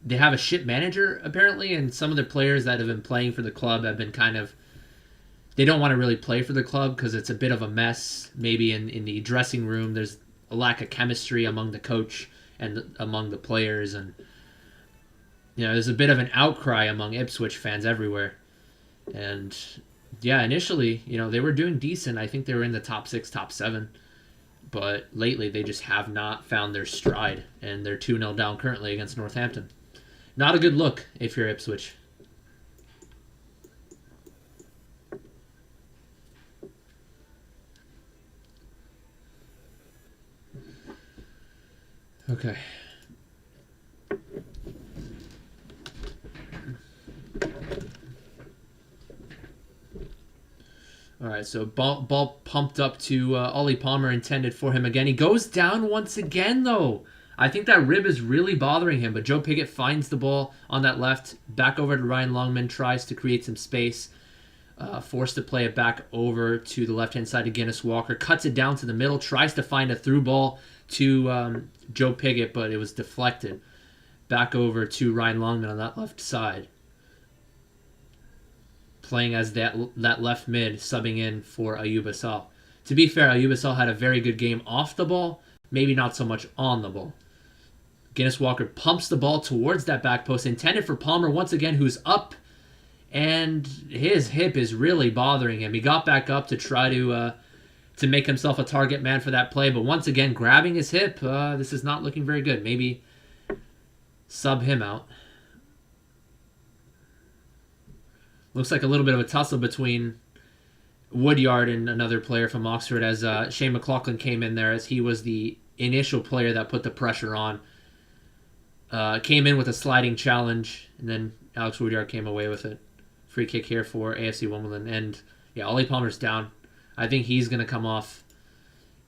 they have a shit manager apparently, and some of the players that have been playing for the club have been they don't want to really play for the club because it's a bit of a mess. Maybe in the dressing room there's a lack of chemistry among the coach and among the players, and there's a bit of an outcry among Ipswich fans everywhere. And yeah, initially they were doing decent. I think they were in the top 6, top 7. But lately, they just have not found their stride, and they're 2-0 down currently against Northampton. Not a good look if you're Ipswich. Okay. All right, so ball pumped up to Ollie Palmer, intended for him again. He goes down once again, though. I think that rib is really bothering him, but Joe Pigott finds the ball on that left. Back over to Ryan Longman, tries to create some space. Forced to play it back over to the left-hand side to Guinness Walker. Cuts it down to the middle, tries to find a through ball to Joe Pigott, but it was deflected. Back over to Ryan Longman on that left side, playing as that left mid, subbing in for Ayoub Assal. To be fair, Ayoub Assal had a very good game off the ball, maybe not so much on the ball. Guinness Walker pumps the ball towards that back post, intended for Palmer once again, who's up, and his hip is really bothering him. He got back up to try to make himself a target man for that play, but once again, grabbing his hip. This is not looking very good. Maybe sub him out. Looks like a little bit of a tussle between Woodyard and another player from Oxford as Shane McLaughlin came in there, as he was the initial player that put the pressure on. Came in with a sliding challenge, and then Alex Woodyard came away with it. Free kick here for AFC Wimbledon. And yeah, Ollie Palmer's down. I think he's going to come off.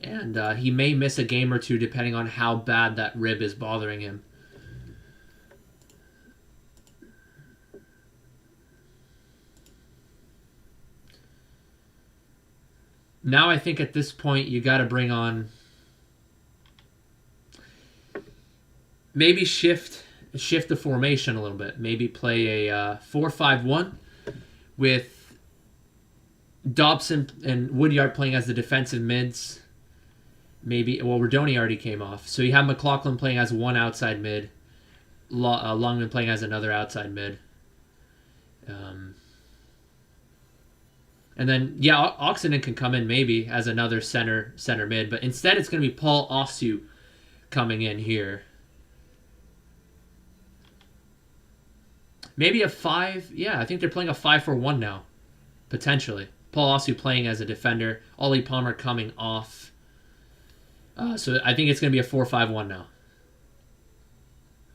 And he may miss a game or two depending on how bad that rib is bothering him. Now I think at this point you got to bring on, maybe shift the formation a little bit. Maybe play a 4-5-1 with Dobson and Woodyard playing as the defensive mids. Maybe, well, Rodoni already came off. So you have McLaughlin playing as one outside mid, Longman playing as another outside mid. And then, yeah, Oxenden can come in maybe as another center mid, but instead it's going to be Paul Osu coming in here. Maybe a 5. Yeah, I think they're playing a 5-4-1 now, potentially. Paul Osu playing as a defender. Ollie Palmer coming off. So I think it's going to be a 4-5-1 now.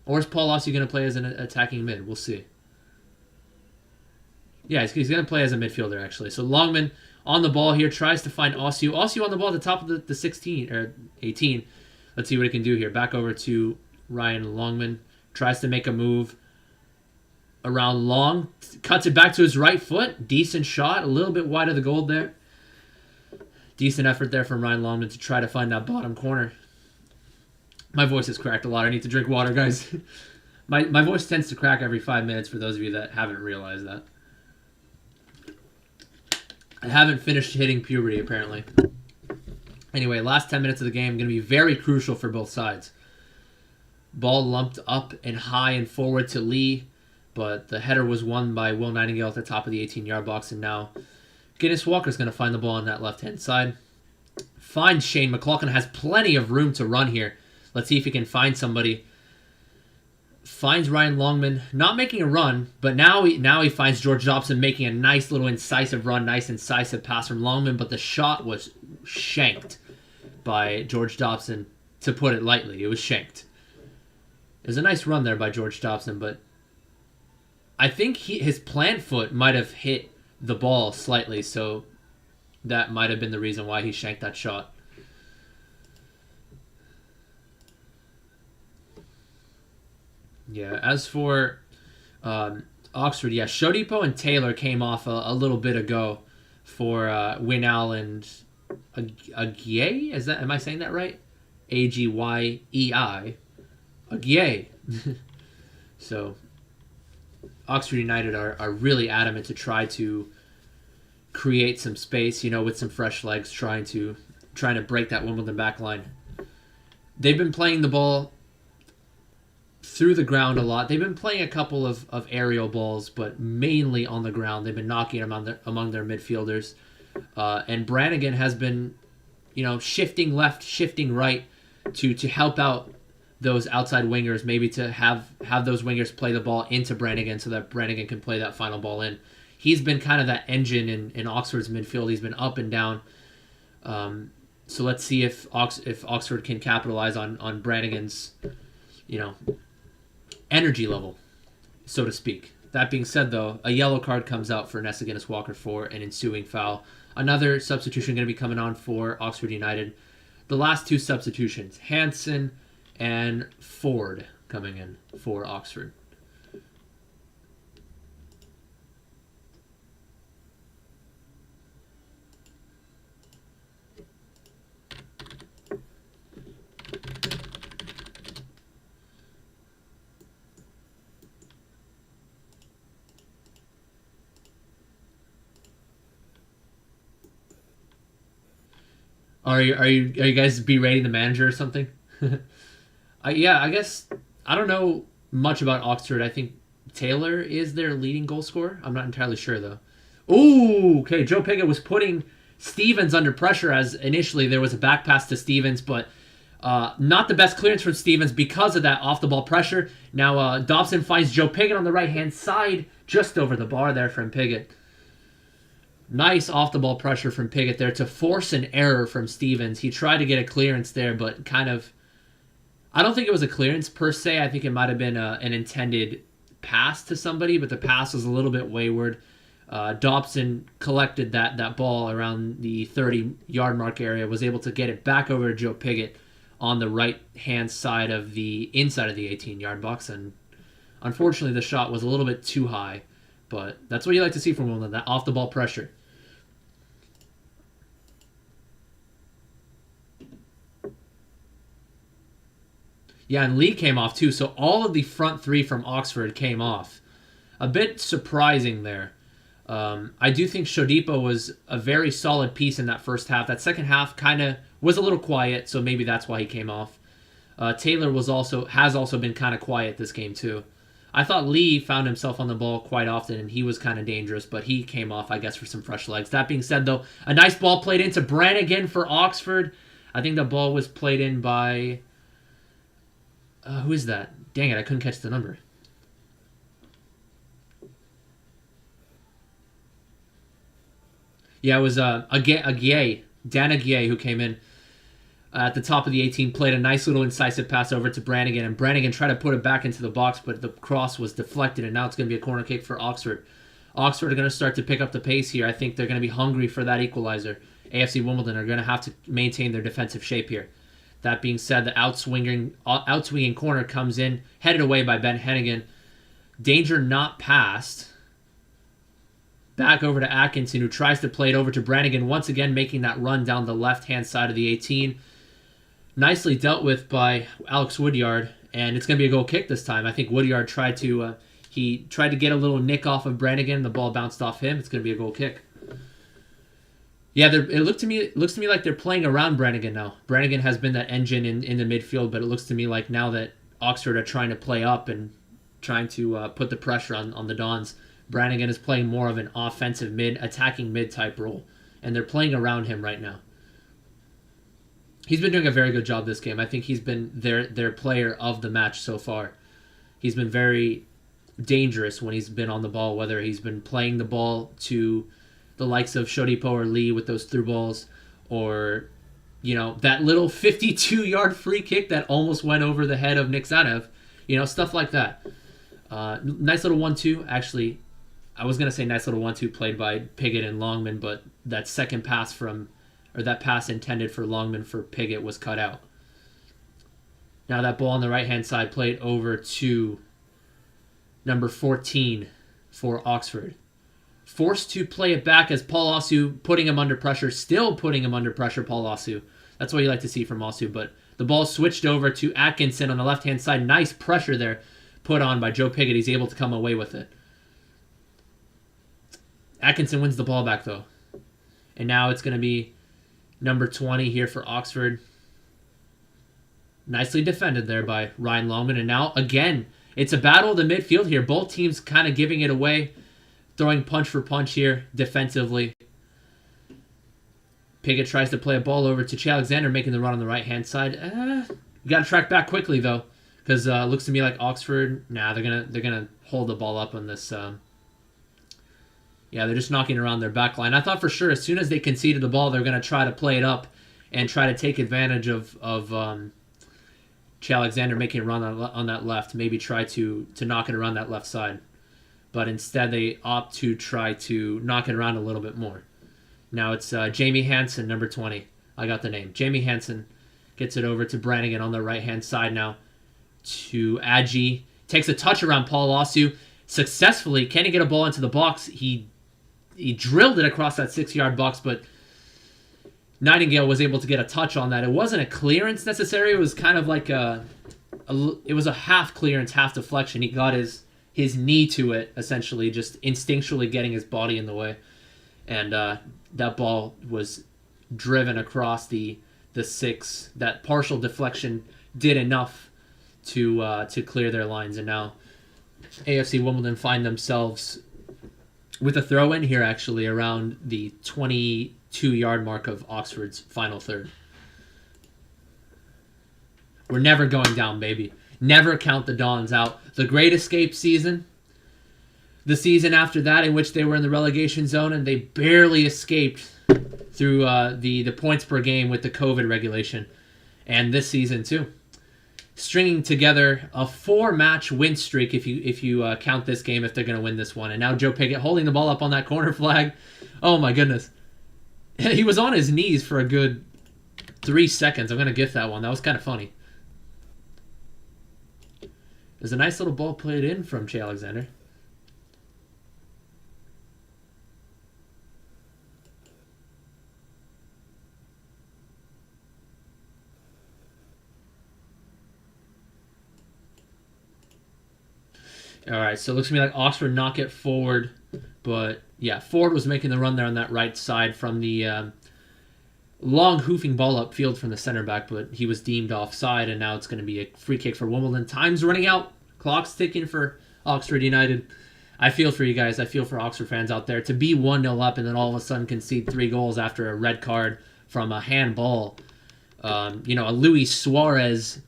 Or is Paul Osu going to play as an attacking mid? We'll see. Yeah, he's going to play as a midfielder, actually. So Longman on the ball here, tries to find Osu. Osu on the ball at the top of the 16, or 18. Let's see what he can do here. Back over to Ryan Longman. Tries to make a move around Long. Cuts it back to his right foot. Decent shot. A little bit wide of the goal there. Decent effort there from Ryan Longman to try to find that bottom corner. My voice has cracked a lot. I need to drink water, guys. My voice tends to crack every 5 minutes for those of you that haven't realized that. I haven't finished hitting puberty, apparently. Anyway, last 10 minutes of the game going to be very crucial for both sides. Ball lumped up and high and forward to Lee, but the header was won by Will Nightingale at the top of the 18-yard box, and now Guinness Walker's going to find the ball on that left-hand side. Finds Shane McLaughlin, has plenty of room to run here. Let's see if he can find somebody. Finds Ryan Longman, not making a run, but now he finds George Dobson making a nice little incisive run, nice incisive pass from Longman, but the shot was shanked by George Dobson, to put it lightly. It was shanked. It was a nice run there by George Dobson, but I think his plant foot might have hit the ball slightly, so that might have been the reason why he shanked that shot. Yeah, as for Oxford, yeah, Shodipo and Taylor came off a little bit ago for Winal and Agyei. Am I saying that right? Agyei. Agyei. So Oxford United are really adamant to try to create some space, with some fresh legs, trying to break that Wimbledon back line. They've been playing the ball through the ground a lot. They've been playing a couple of aerial balls, but mainly on the ground. They've been knocking them among their midfielders. And Brannigan has been, shifting left, shifting right to help out those outside wingers, maybe to have those wingers play the ball into Brannigan so that Brannigan can play that final ball in. He's been kind of that engine in Oxford's midfield. He's been up and down. So let's see if Oxford can capitalize on Brannigan's, energy level, so to speak. That being said, though, a yellow card comes out for Nessa Guinness Walker for an ensuing foul. Another substitution going to be coming on for Oxford United. The last two substitutions, Hansen and Ford, coming in for Oxford. Are you guys berating the manager or something? Yeah, I guess I don't know much about Oxford. I think Taylor is their leading goal scorer. I'm not entirely sure though. Ooh, okay. Joe Pigott was putting Stevens under pressure, as initially there was a back pass to Stevens, but not the best clearance from Stevens because of that off the ball pressure. Now Dobson finds Joe Pigott on the right hand side, just over the bar there from Pigott. Nice off-the-ball pressure from Pigott there to force an error from Stevens. He tried to get a clearance there, but kind of... I don't think it was a clearance per se. I think it might have been an intended pass to somebody, but the pass was a little bit wayward. Dobson collected that ball around the 30-yard mark area, was able to get it back over to Joe Pigott on the right-hand side of the inside of the 18-yard box, and unfortunately the shot was a little bit too high. But that's what you like to see from Wimbledon, that off-the-ball pressure. Yeah, and Lee came off too, so all of the front three from Oxford came off. A bit surprising there. I do think Shodipo was a very solid piece in that first half. That second half kind of was a little quiet, so maybe that's why he came off. Taylor has also been kind of quiet this game too. I thought Lee found himself on the ball quite often, and he was kind of dangerous, but he came off, I guess, for some fresh legs. That being said, though, a nice ball played into Brannigan for Oxford. I think the ball was played in by... who is that? Dang it, I couldn't catch the number. Yeah, it was Agyei, Dan Agyei, who came in at the top of the 18, played a nice little incisive pass over to Brannigan, and Brannigan tried to put it back into the box, but the cross was deflected, and now it's going to be a corner kick for Oxford. Oxford are going to start to pick up the pace here. I think they're going to be hungry for that equalizer. AFC Wimbledon are going to have to maintain their defensive shape here. That being said, the outswinging corner comes in, headed away by Ben Hennigan. Danger not passed. Back over to Atkinson, who tries to play it over to Brannigan, once again making that run down the left-hand side of the 18. Nicely dealt with by Alex Woodyard, and it's going to be a goal kick this time. I think Woodyard tried to get a little nick off of Brannigan. The ball bounced off him. It's going to be a goal kick. Yeah, it looks to me like they're playing around Brannigan now. Brannigan has been that engine in the midfield, but it looks to me like now that Oxford are trying to play up and trying to put the pressure on the Dons, Brannigan is playing more of an offensive attacking mid type role, and they're playing around him right now. He's been doing a very good job this game. I think he's been their player of the match so far. He's been very dangerous when he's been on the ball, whether he's been playing the ball to the likes of Shodipo or Lee with those through balls, or that little 52-yard free kick that almost went over the head of Nick Zanev, stuff like that. Nice little 1-2. Actually, I was going to say nice little 1-2 played by Piggott and Longman, but that that pass intended for Longman for Piggott was cut out. Now that ball on the right-hand side played over to number 14 for Oxford. Forced to play it back as Paul Osu putting him under pressure. Still putting him under pressure, Paul Osu. That's what you like to see from Osu. But the ball switched over to Atkinson on the left-hand side. Nice pressure there put on by Joe Piggott. He's able to come away with it. Atkinson wins the ball back, though. And now it's going to be number 20 here for Oxford. Nicely defended there by Ryan Longman. And now, again, it's a battle of the midfield here. Both teams kind of giving it away. Throwing punch for punch here defensively. Piggott tries to play a ball over to Che Alexander, making the run on the right-hand side. You got to track back quickly, though, because it looks to me like Oxford, they're gonna hold the ball up on this. They're just knocking around their back line. I thought for sure as soon as they conceded the ball, they're going to try to play it up and try to take advantage of Che Alexander making a run on that left, maybe try to knock it around that left side. But instead they opt to try to knock it around a little bit more. Now it's Jamie Hansen, number 20. I got the name. Jamie Hansen gets it over to Brannigan on the right-hand side now to Adji. Takes a touch around Paul Osu. Successfully, can he get a ball into the box? He drilled it across that 6-yard box, but Nightingale was able to get a touch on that. It wasn't a clearance necessary. It was kind of like it was a half clearance, half deflection. He got his knee to it, essentially, just instinctually getting his body in the way. And that ball was driven across the 6. That partial deflection did enough to clear their lines. And now AFC Wimbledon find themselves with a throw-in here, actually, around the 22-yard mark of Oxford's final third. We're never going down, baby. Never count the Dons out. The Great Escape season, the season after that in which they were in the relegation zone and they barely escaped through the points per game with the COVID regulation. And this season, too. Stringing together a 4-match win streak if you count this game, if they're going to win this one. And now Joe Piggott holding the ball up on that corner flag. Oh, my goodness. He was on his knees for a good 3 seconds. I'm going to gift that one. That was kind of funny. There's a nice little ball played in from Che Alexander. All right, so it looks to me like Oxford knock it forward. But, yeah, Ford was making the run there on that right side from the long hoofing ball upfield from the center back, but he was deemed offside, and now it's going to be a free kick for Wimbledon. Time's running out. Clock's ticking for Oxford United. I feel for you guys. I feel for Oxford fans out there. To be 1-0 up and then all of a sudden concede 3 goals after a red card from a handball. A Luis Suarez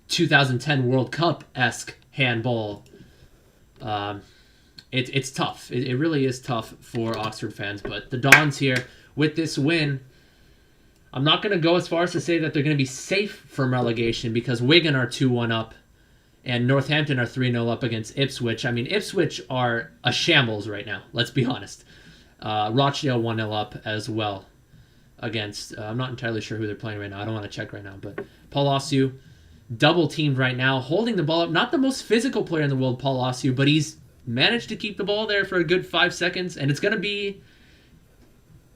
2010 World Cup-esque handball. It's tough. It really is tough for Oxford fans. But the Dons here, with this win, I'm not going to go as far as to say that they're going to be safe from relegation because Wigan are 2-1 up and Northampton are 3-0 up against Ipswich. I mean, Ipswich are a shambles right now, let's be honest. Rochdale 1-0 up as well. against. I'm not entirely sure who they're playing right now. I don't want to check right now. But Paul Osu, double teamed right now, holding the ball up. Not the most physical player in the world, Paul Osu, but he's managed to keep the ball there for a good 5 seconds. And it's going to be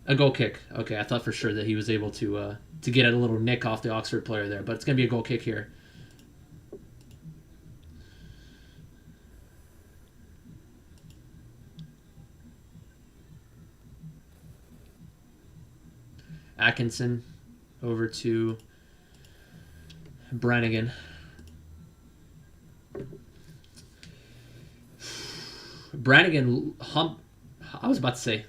a goal kick. Okay, I thought for sure that he was able to get a little nick off the Oxford player there. But it's going to be a goal kick here. Atkinson over to Brannigan. Brannigan I was about to say,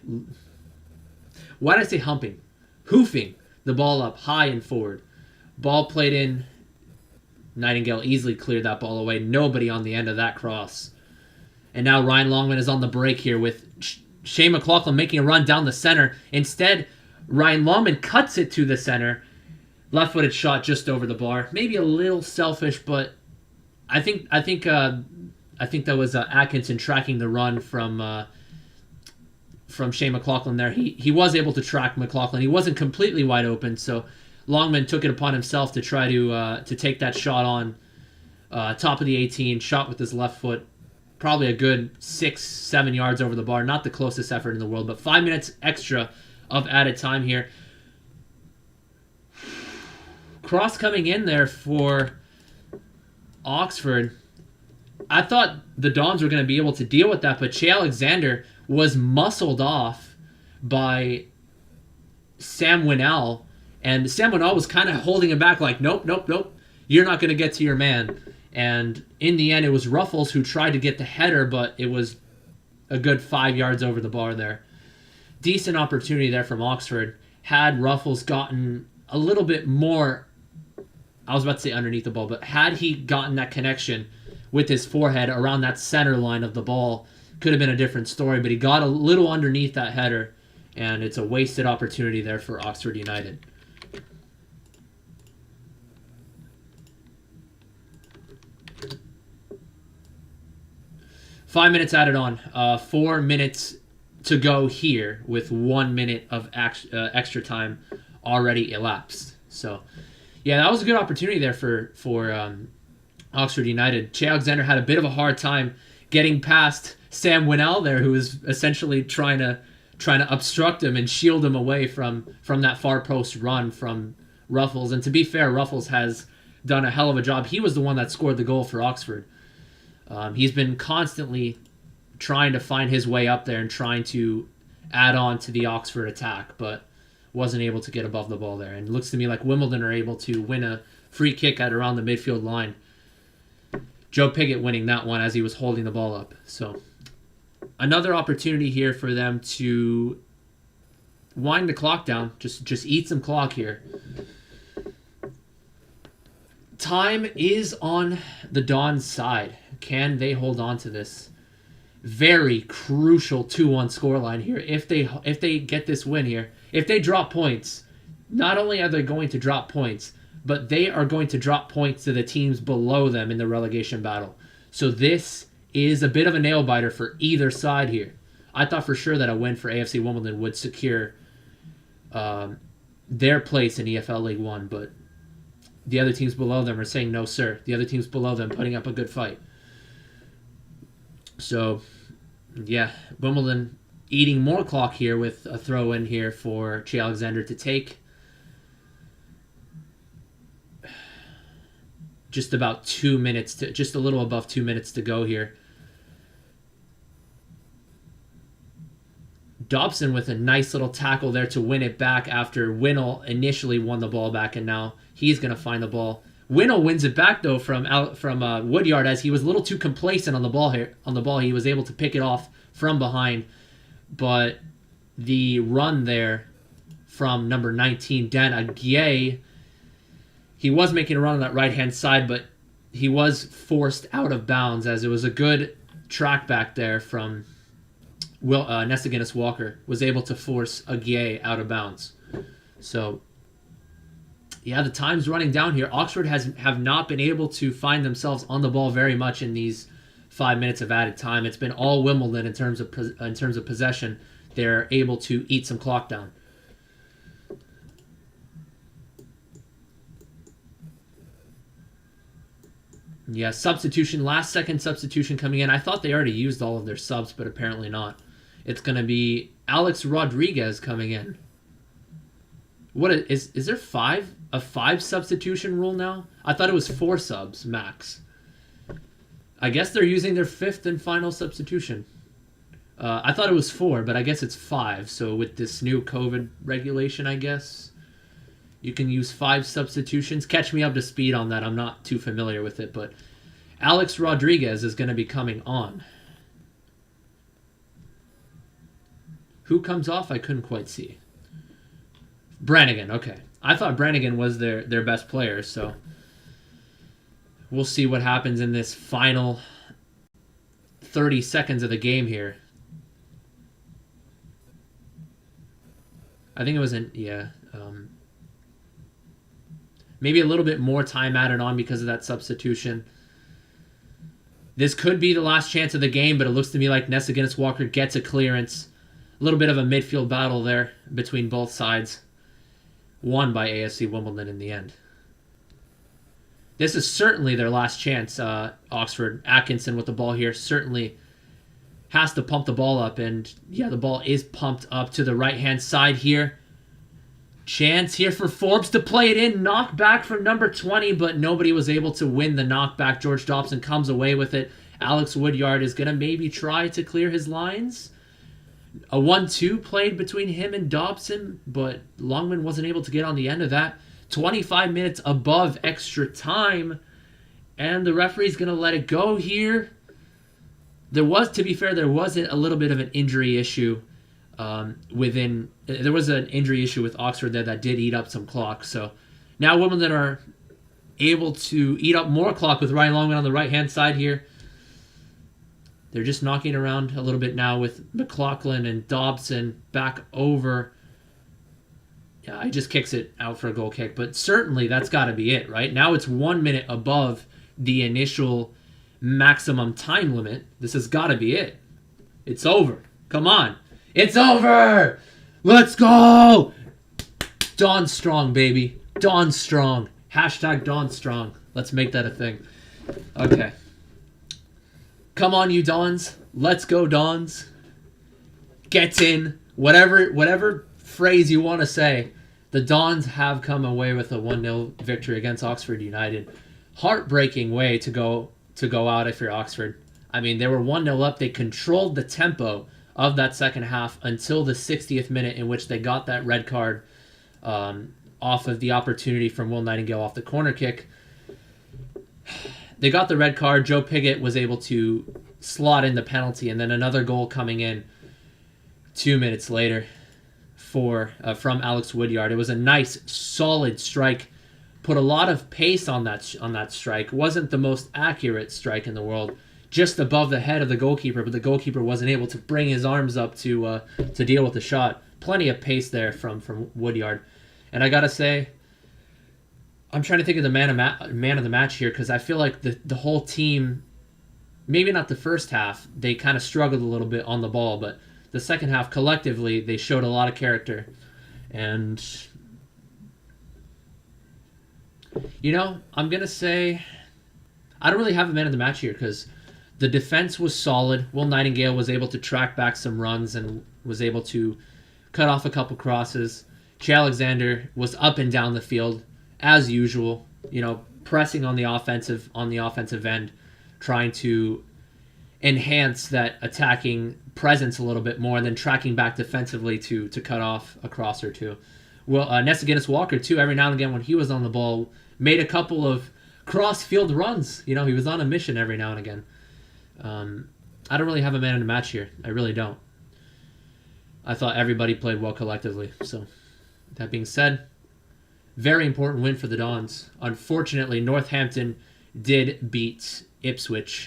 why did I say humping? Hoofing the ball up high and forward. Ball played in. Nightingale easily cleared that ball away. Nobody on the end of that cross. And now Ryan Longman is on the break here with Shane McLaughlin making a run down the center. Instead, Ryan Longman cuts it to the center. Left-footed shot just over the bar. Maybe a little selfish, but I think that was Atkinson tracking the run from Shane McLaughlin there. He was able to track McLaughlin. He wasn't completely wide open, so Longman took it upon himself to try to take that shot on top of the 18. Shot with his left foot. Probably a good 6-7 yards over the bar. Not the closest effort in the world, but 5 minutes extra of added time here. Cross coming in there for Oxford. I thought the Dons were going to be able to deal with that, but Che Alexander was muscled off by Sam Winnell, and Sam Winnell was kind of holding him back like, nope, you're not going to get to your man. And in the end, it was Ruffles who tried to get the header, but it was a good 5 yards over the bar there. Decent opportunity there from Oxford. Had Ruffles gotten a little bit more, I was about to say underneath the ball, but had he gotten that connection with his forehead around that center line of the ball, could have been a different story, but he got a little underneath that header, and it's a wasted opportunity there for Oxford United. Five minutes added on. 4 minutes to go here with 1 minute of extra time already elapsed. So, yeah, that was a good opportunity there for Oxford United. Che Alexander had a bit of a hard time getting past Sam Winnell there, who was essentially trying to obstruct him and shield him away from that far post run from Ruffles. And to be fair, Ruffles has done a hell of a job. He was the one that scored the goal for Oxford. He's been constantly trying to find his way up there and trying to add on to the Oxford attack, but wasn't able to get above the ball there. And it looks to me like Wimbledon are able to win a free kick at around the midfield line. Joe Piggott winning that one as he was holding the ball up. So another opportunity here for them to wind the clock down, just eat some clock here. Time is on the Dons' side. Can they hold on to this very crucial 2-1 scoreline here? If they get this win here, if they drop points, not only are they going to drop points, but they are going to drop points to the teams below them in the relegation battle. So this is a bit of a nail-biter for either side here. I thought for sure that a win for AFC Wimbledon would secure their place in EFL League One, but the other teams below them are saying no, sir. The other teams below them putting up a good fight. So, yeah, Wimbledon eating more clock here with a throw in here for Che Alexander to take. Just about 2 minutes just a little above 2 minutes to go here. Dobson with a nice little tackle there to win it back after Winnell initially won the ball back, and now he's going to find the ball. Winnell wins it back though from Woodyard as he was a little too complacent on the ball here. On the ball, he was able to pick it off from behind, but the run there from number 19 Dan Aguirre, he was making a run on that right hand side, but he was forced out of bounds as it was a good track back there from Nesta Guinness Walker was able to force Aguirre out of bounds. So, yeah, the time's running down here. Oxford have not been able to find themselves on the ball very much in these 5 minutes of added time. It's been all Wimbledon in terms of possession. They're able to eat some clock down. Yeah, substitution, last second substitution coming in. I thought they already used all of their subs, but apparently not. It's going to be Alex Rodriguez coming in. What is there a 5 substitution rule now? I thought it was 4 subs max. I guess they're using their 5th and final substitution. I thought it was 4, but I guess it's 5. So with this new COVID regulation, I guess you can use 5 substitutions. Catch me up to speed on that. I'm not too familiar with it, but Alex Rodriguez is going to be coming on. Who comes off? I couldn't quite see. Brannigan, okay. I thought Brannigan was their best player, so we'll see what happens in this final 30 seconds of the game here. I think it was maybe a little bit more time added on because of that substitution. This could be the last chance of the game, but it looks to me like Ness Walker gets a clearance. A little bit of a midfield battle there between both sides. Won by AFC Wimbledon in the end. This is certainly their last chance. Oxford, Atkinson with the ball here certainly has to pump the ball up. And yeah, the ball is pumped up to the right-hand side here. Chance here for Forbes to play it in. Knockback from number 20, but nobody was able to win the knockback. George Dobson comes away with it. Alex Woodyard is going to maybe try to clear his lines. A 1-2 played between him and Dobson, but Longman wasn't able to get on the end of that. 25 minutes above extra time, and the referee's going to let it go here. There was a little bit of an injury issue there was an injury issue with Oxford there that did eat up some clock. So now Wimbledon are able to eat up more clock with Ryan Longman on the right-hand side here. They're just knocking around a little bit now with McLaughlin and Dobson back over. Yeah, he just kicks it out for a goal kick. But certainly that's got to be it, right? Now it's 1 minute above the initial maximum time limit. This has got to be it. It's over. Come on. It's over! Let's go! Dawn Strong, baby. Dawn Strong. Hashtag Dawn Strong. Let's make that a thing. Okay. Come on, you Dons. Let's go, Dons. Get in. Whatever phrase you want to say. The Dons have come away with a 1-0 victory against Oxford United. Heartbreaking way to go out if you're Oxford. I mean, they were 1-0 up. They controlled the tempo of that second half until the 60th minute, in which they got that red card off of the opportunity from Will Nightingale off the corner kick. They got the red card. Joe Pigott was able to slot in the penalty, and then another goal coming in 2 minutes later from Alex Woodyard. It was a nice, solid strike. Put a lot of pace on that strike. Wasn't the most accurate strike in the world. Just above the head of the goalkeeper, but the goalkeeper wasn't able to bring his arms up to deal with the shot. Plenty of pace there from Woodyard. And I gotta say, I'm trying to think of the man of the match here, because I feel like the whole team, maybe not the first half, they kind of struggled a little bit on the ball, but the second half, collectively, they showed a lot of character. And, I'm going to say, I don't really have a man of the match here, because the defense was solid. Will Nightingale was able to track back some runs and was able to cut off a couple crosses. Che Alexander was up and down the field, as usual, pressing on the offensive end, trying to enhance that attacking presence a little bit more, and then tracking back defensively to cut off a cross or two. Well, Ness Walker, too, every now and again when he was on the ball, made a couple of cross-field runs. He was on a mission every now and again. I don't really have a man in the match here. I really don't. I thought everybody played well collectively. So, that being said, very important win for the Dons. Unfortunately, Northampton did beat Ipswich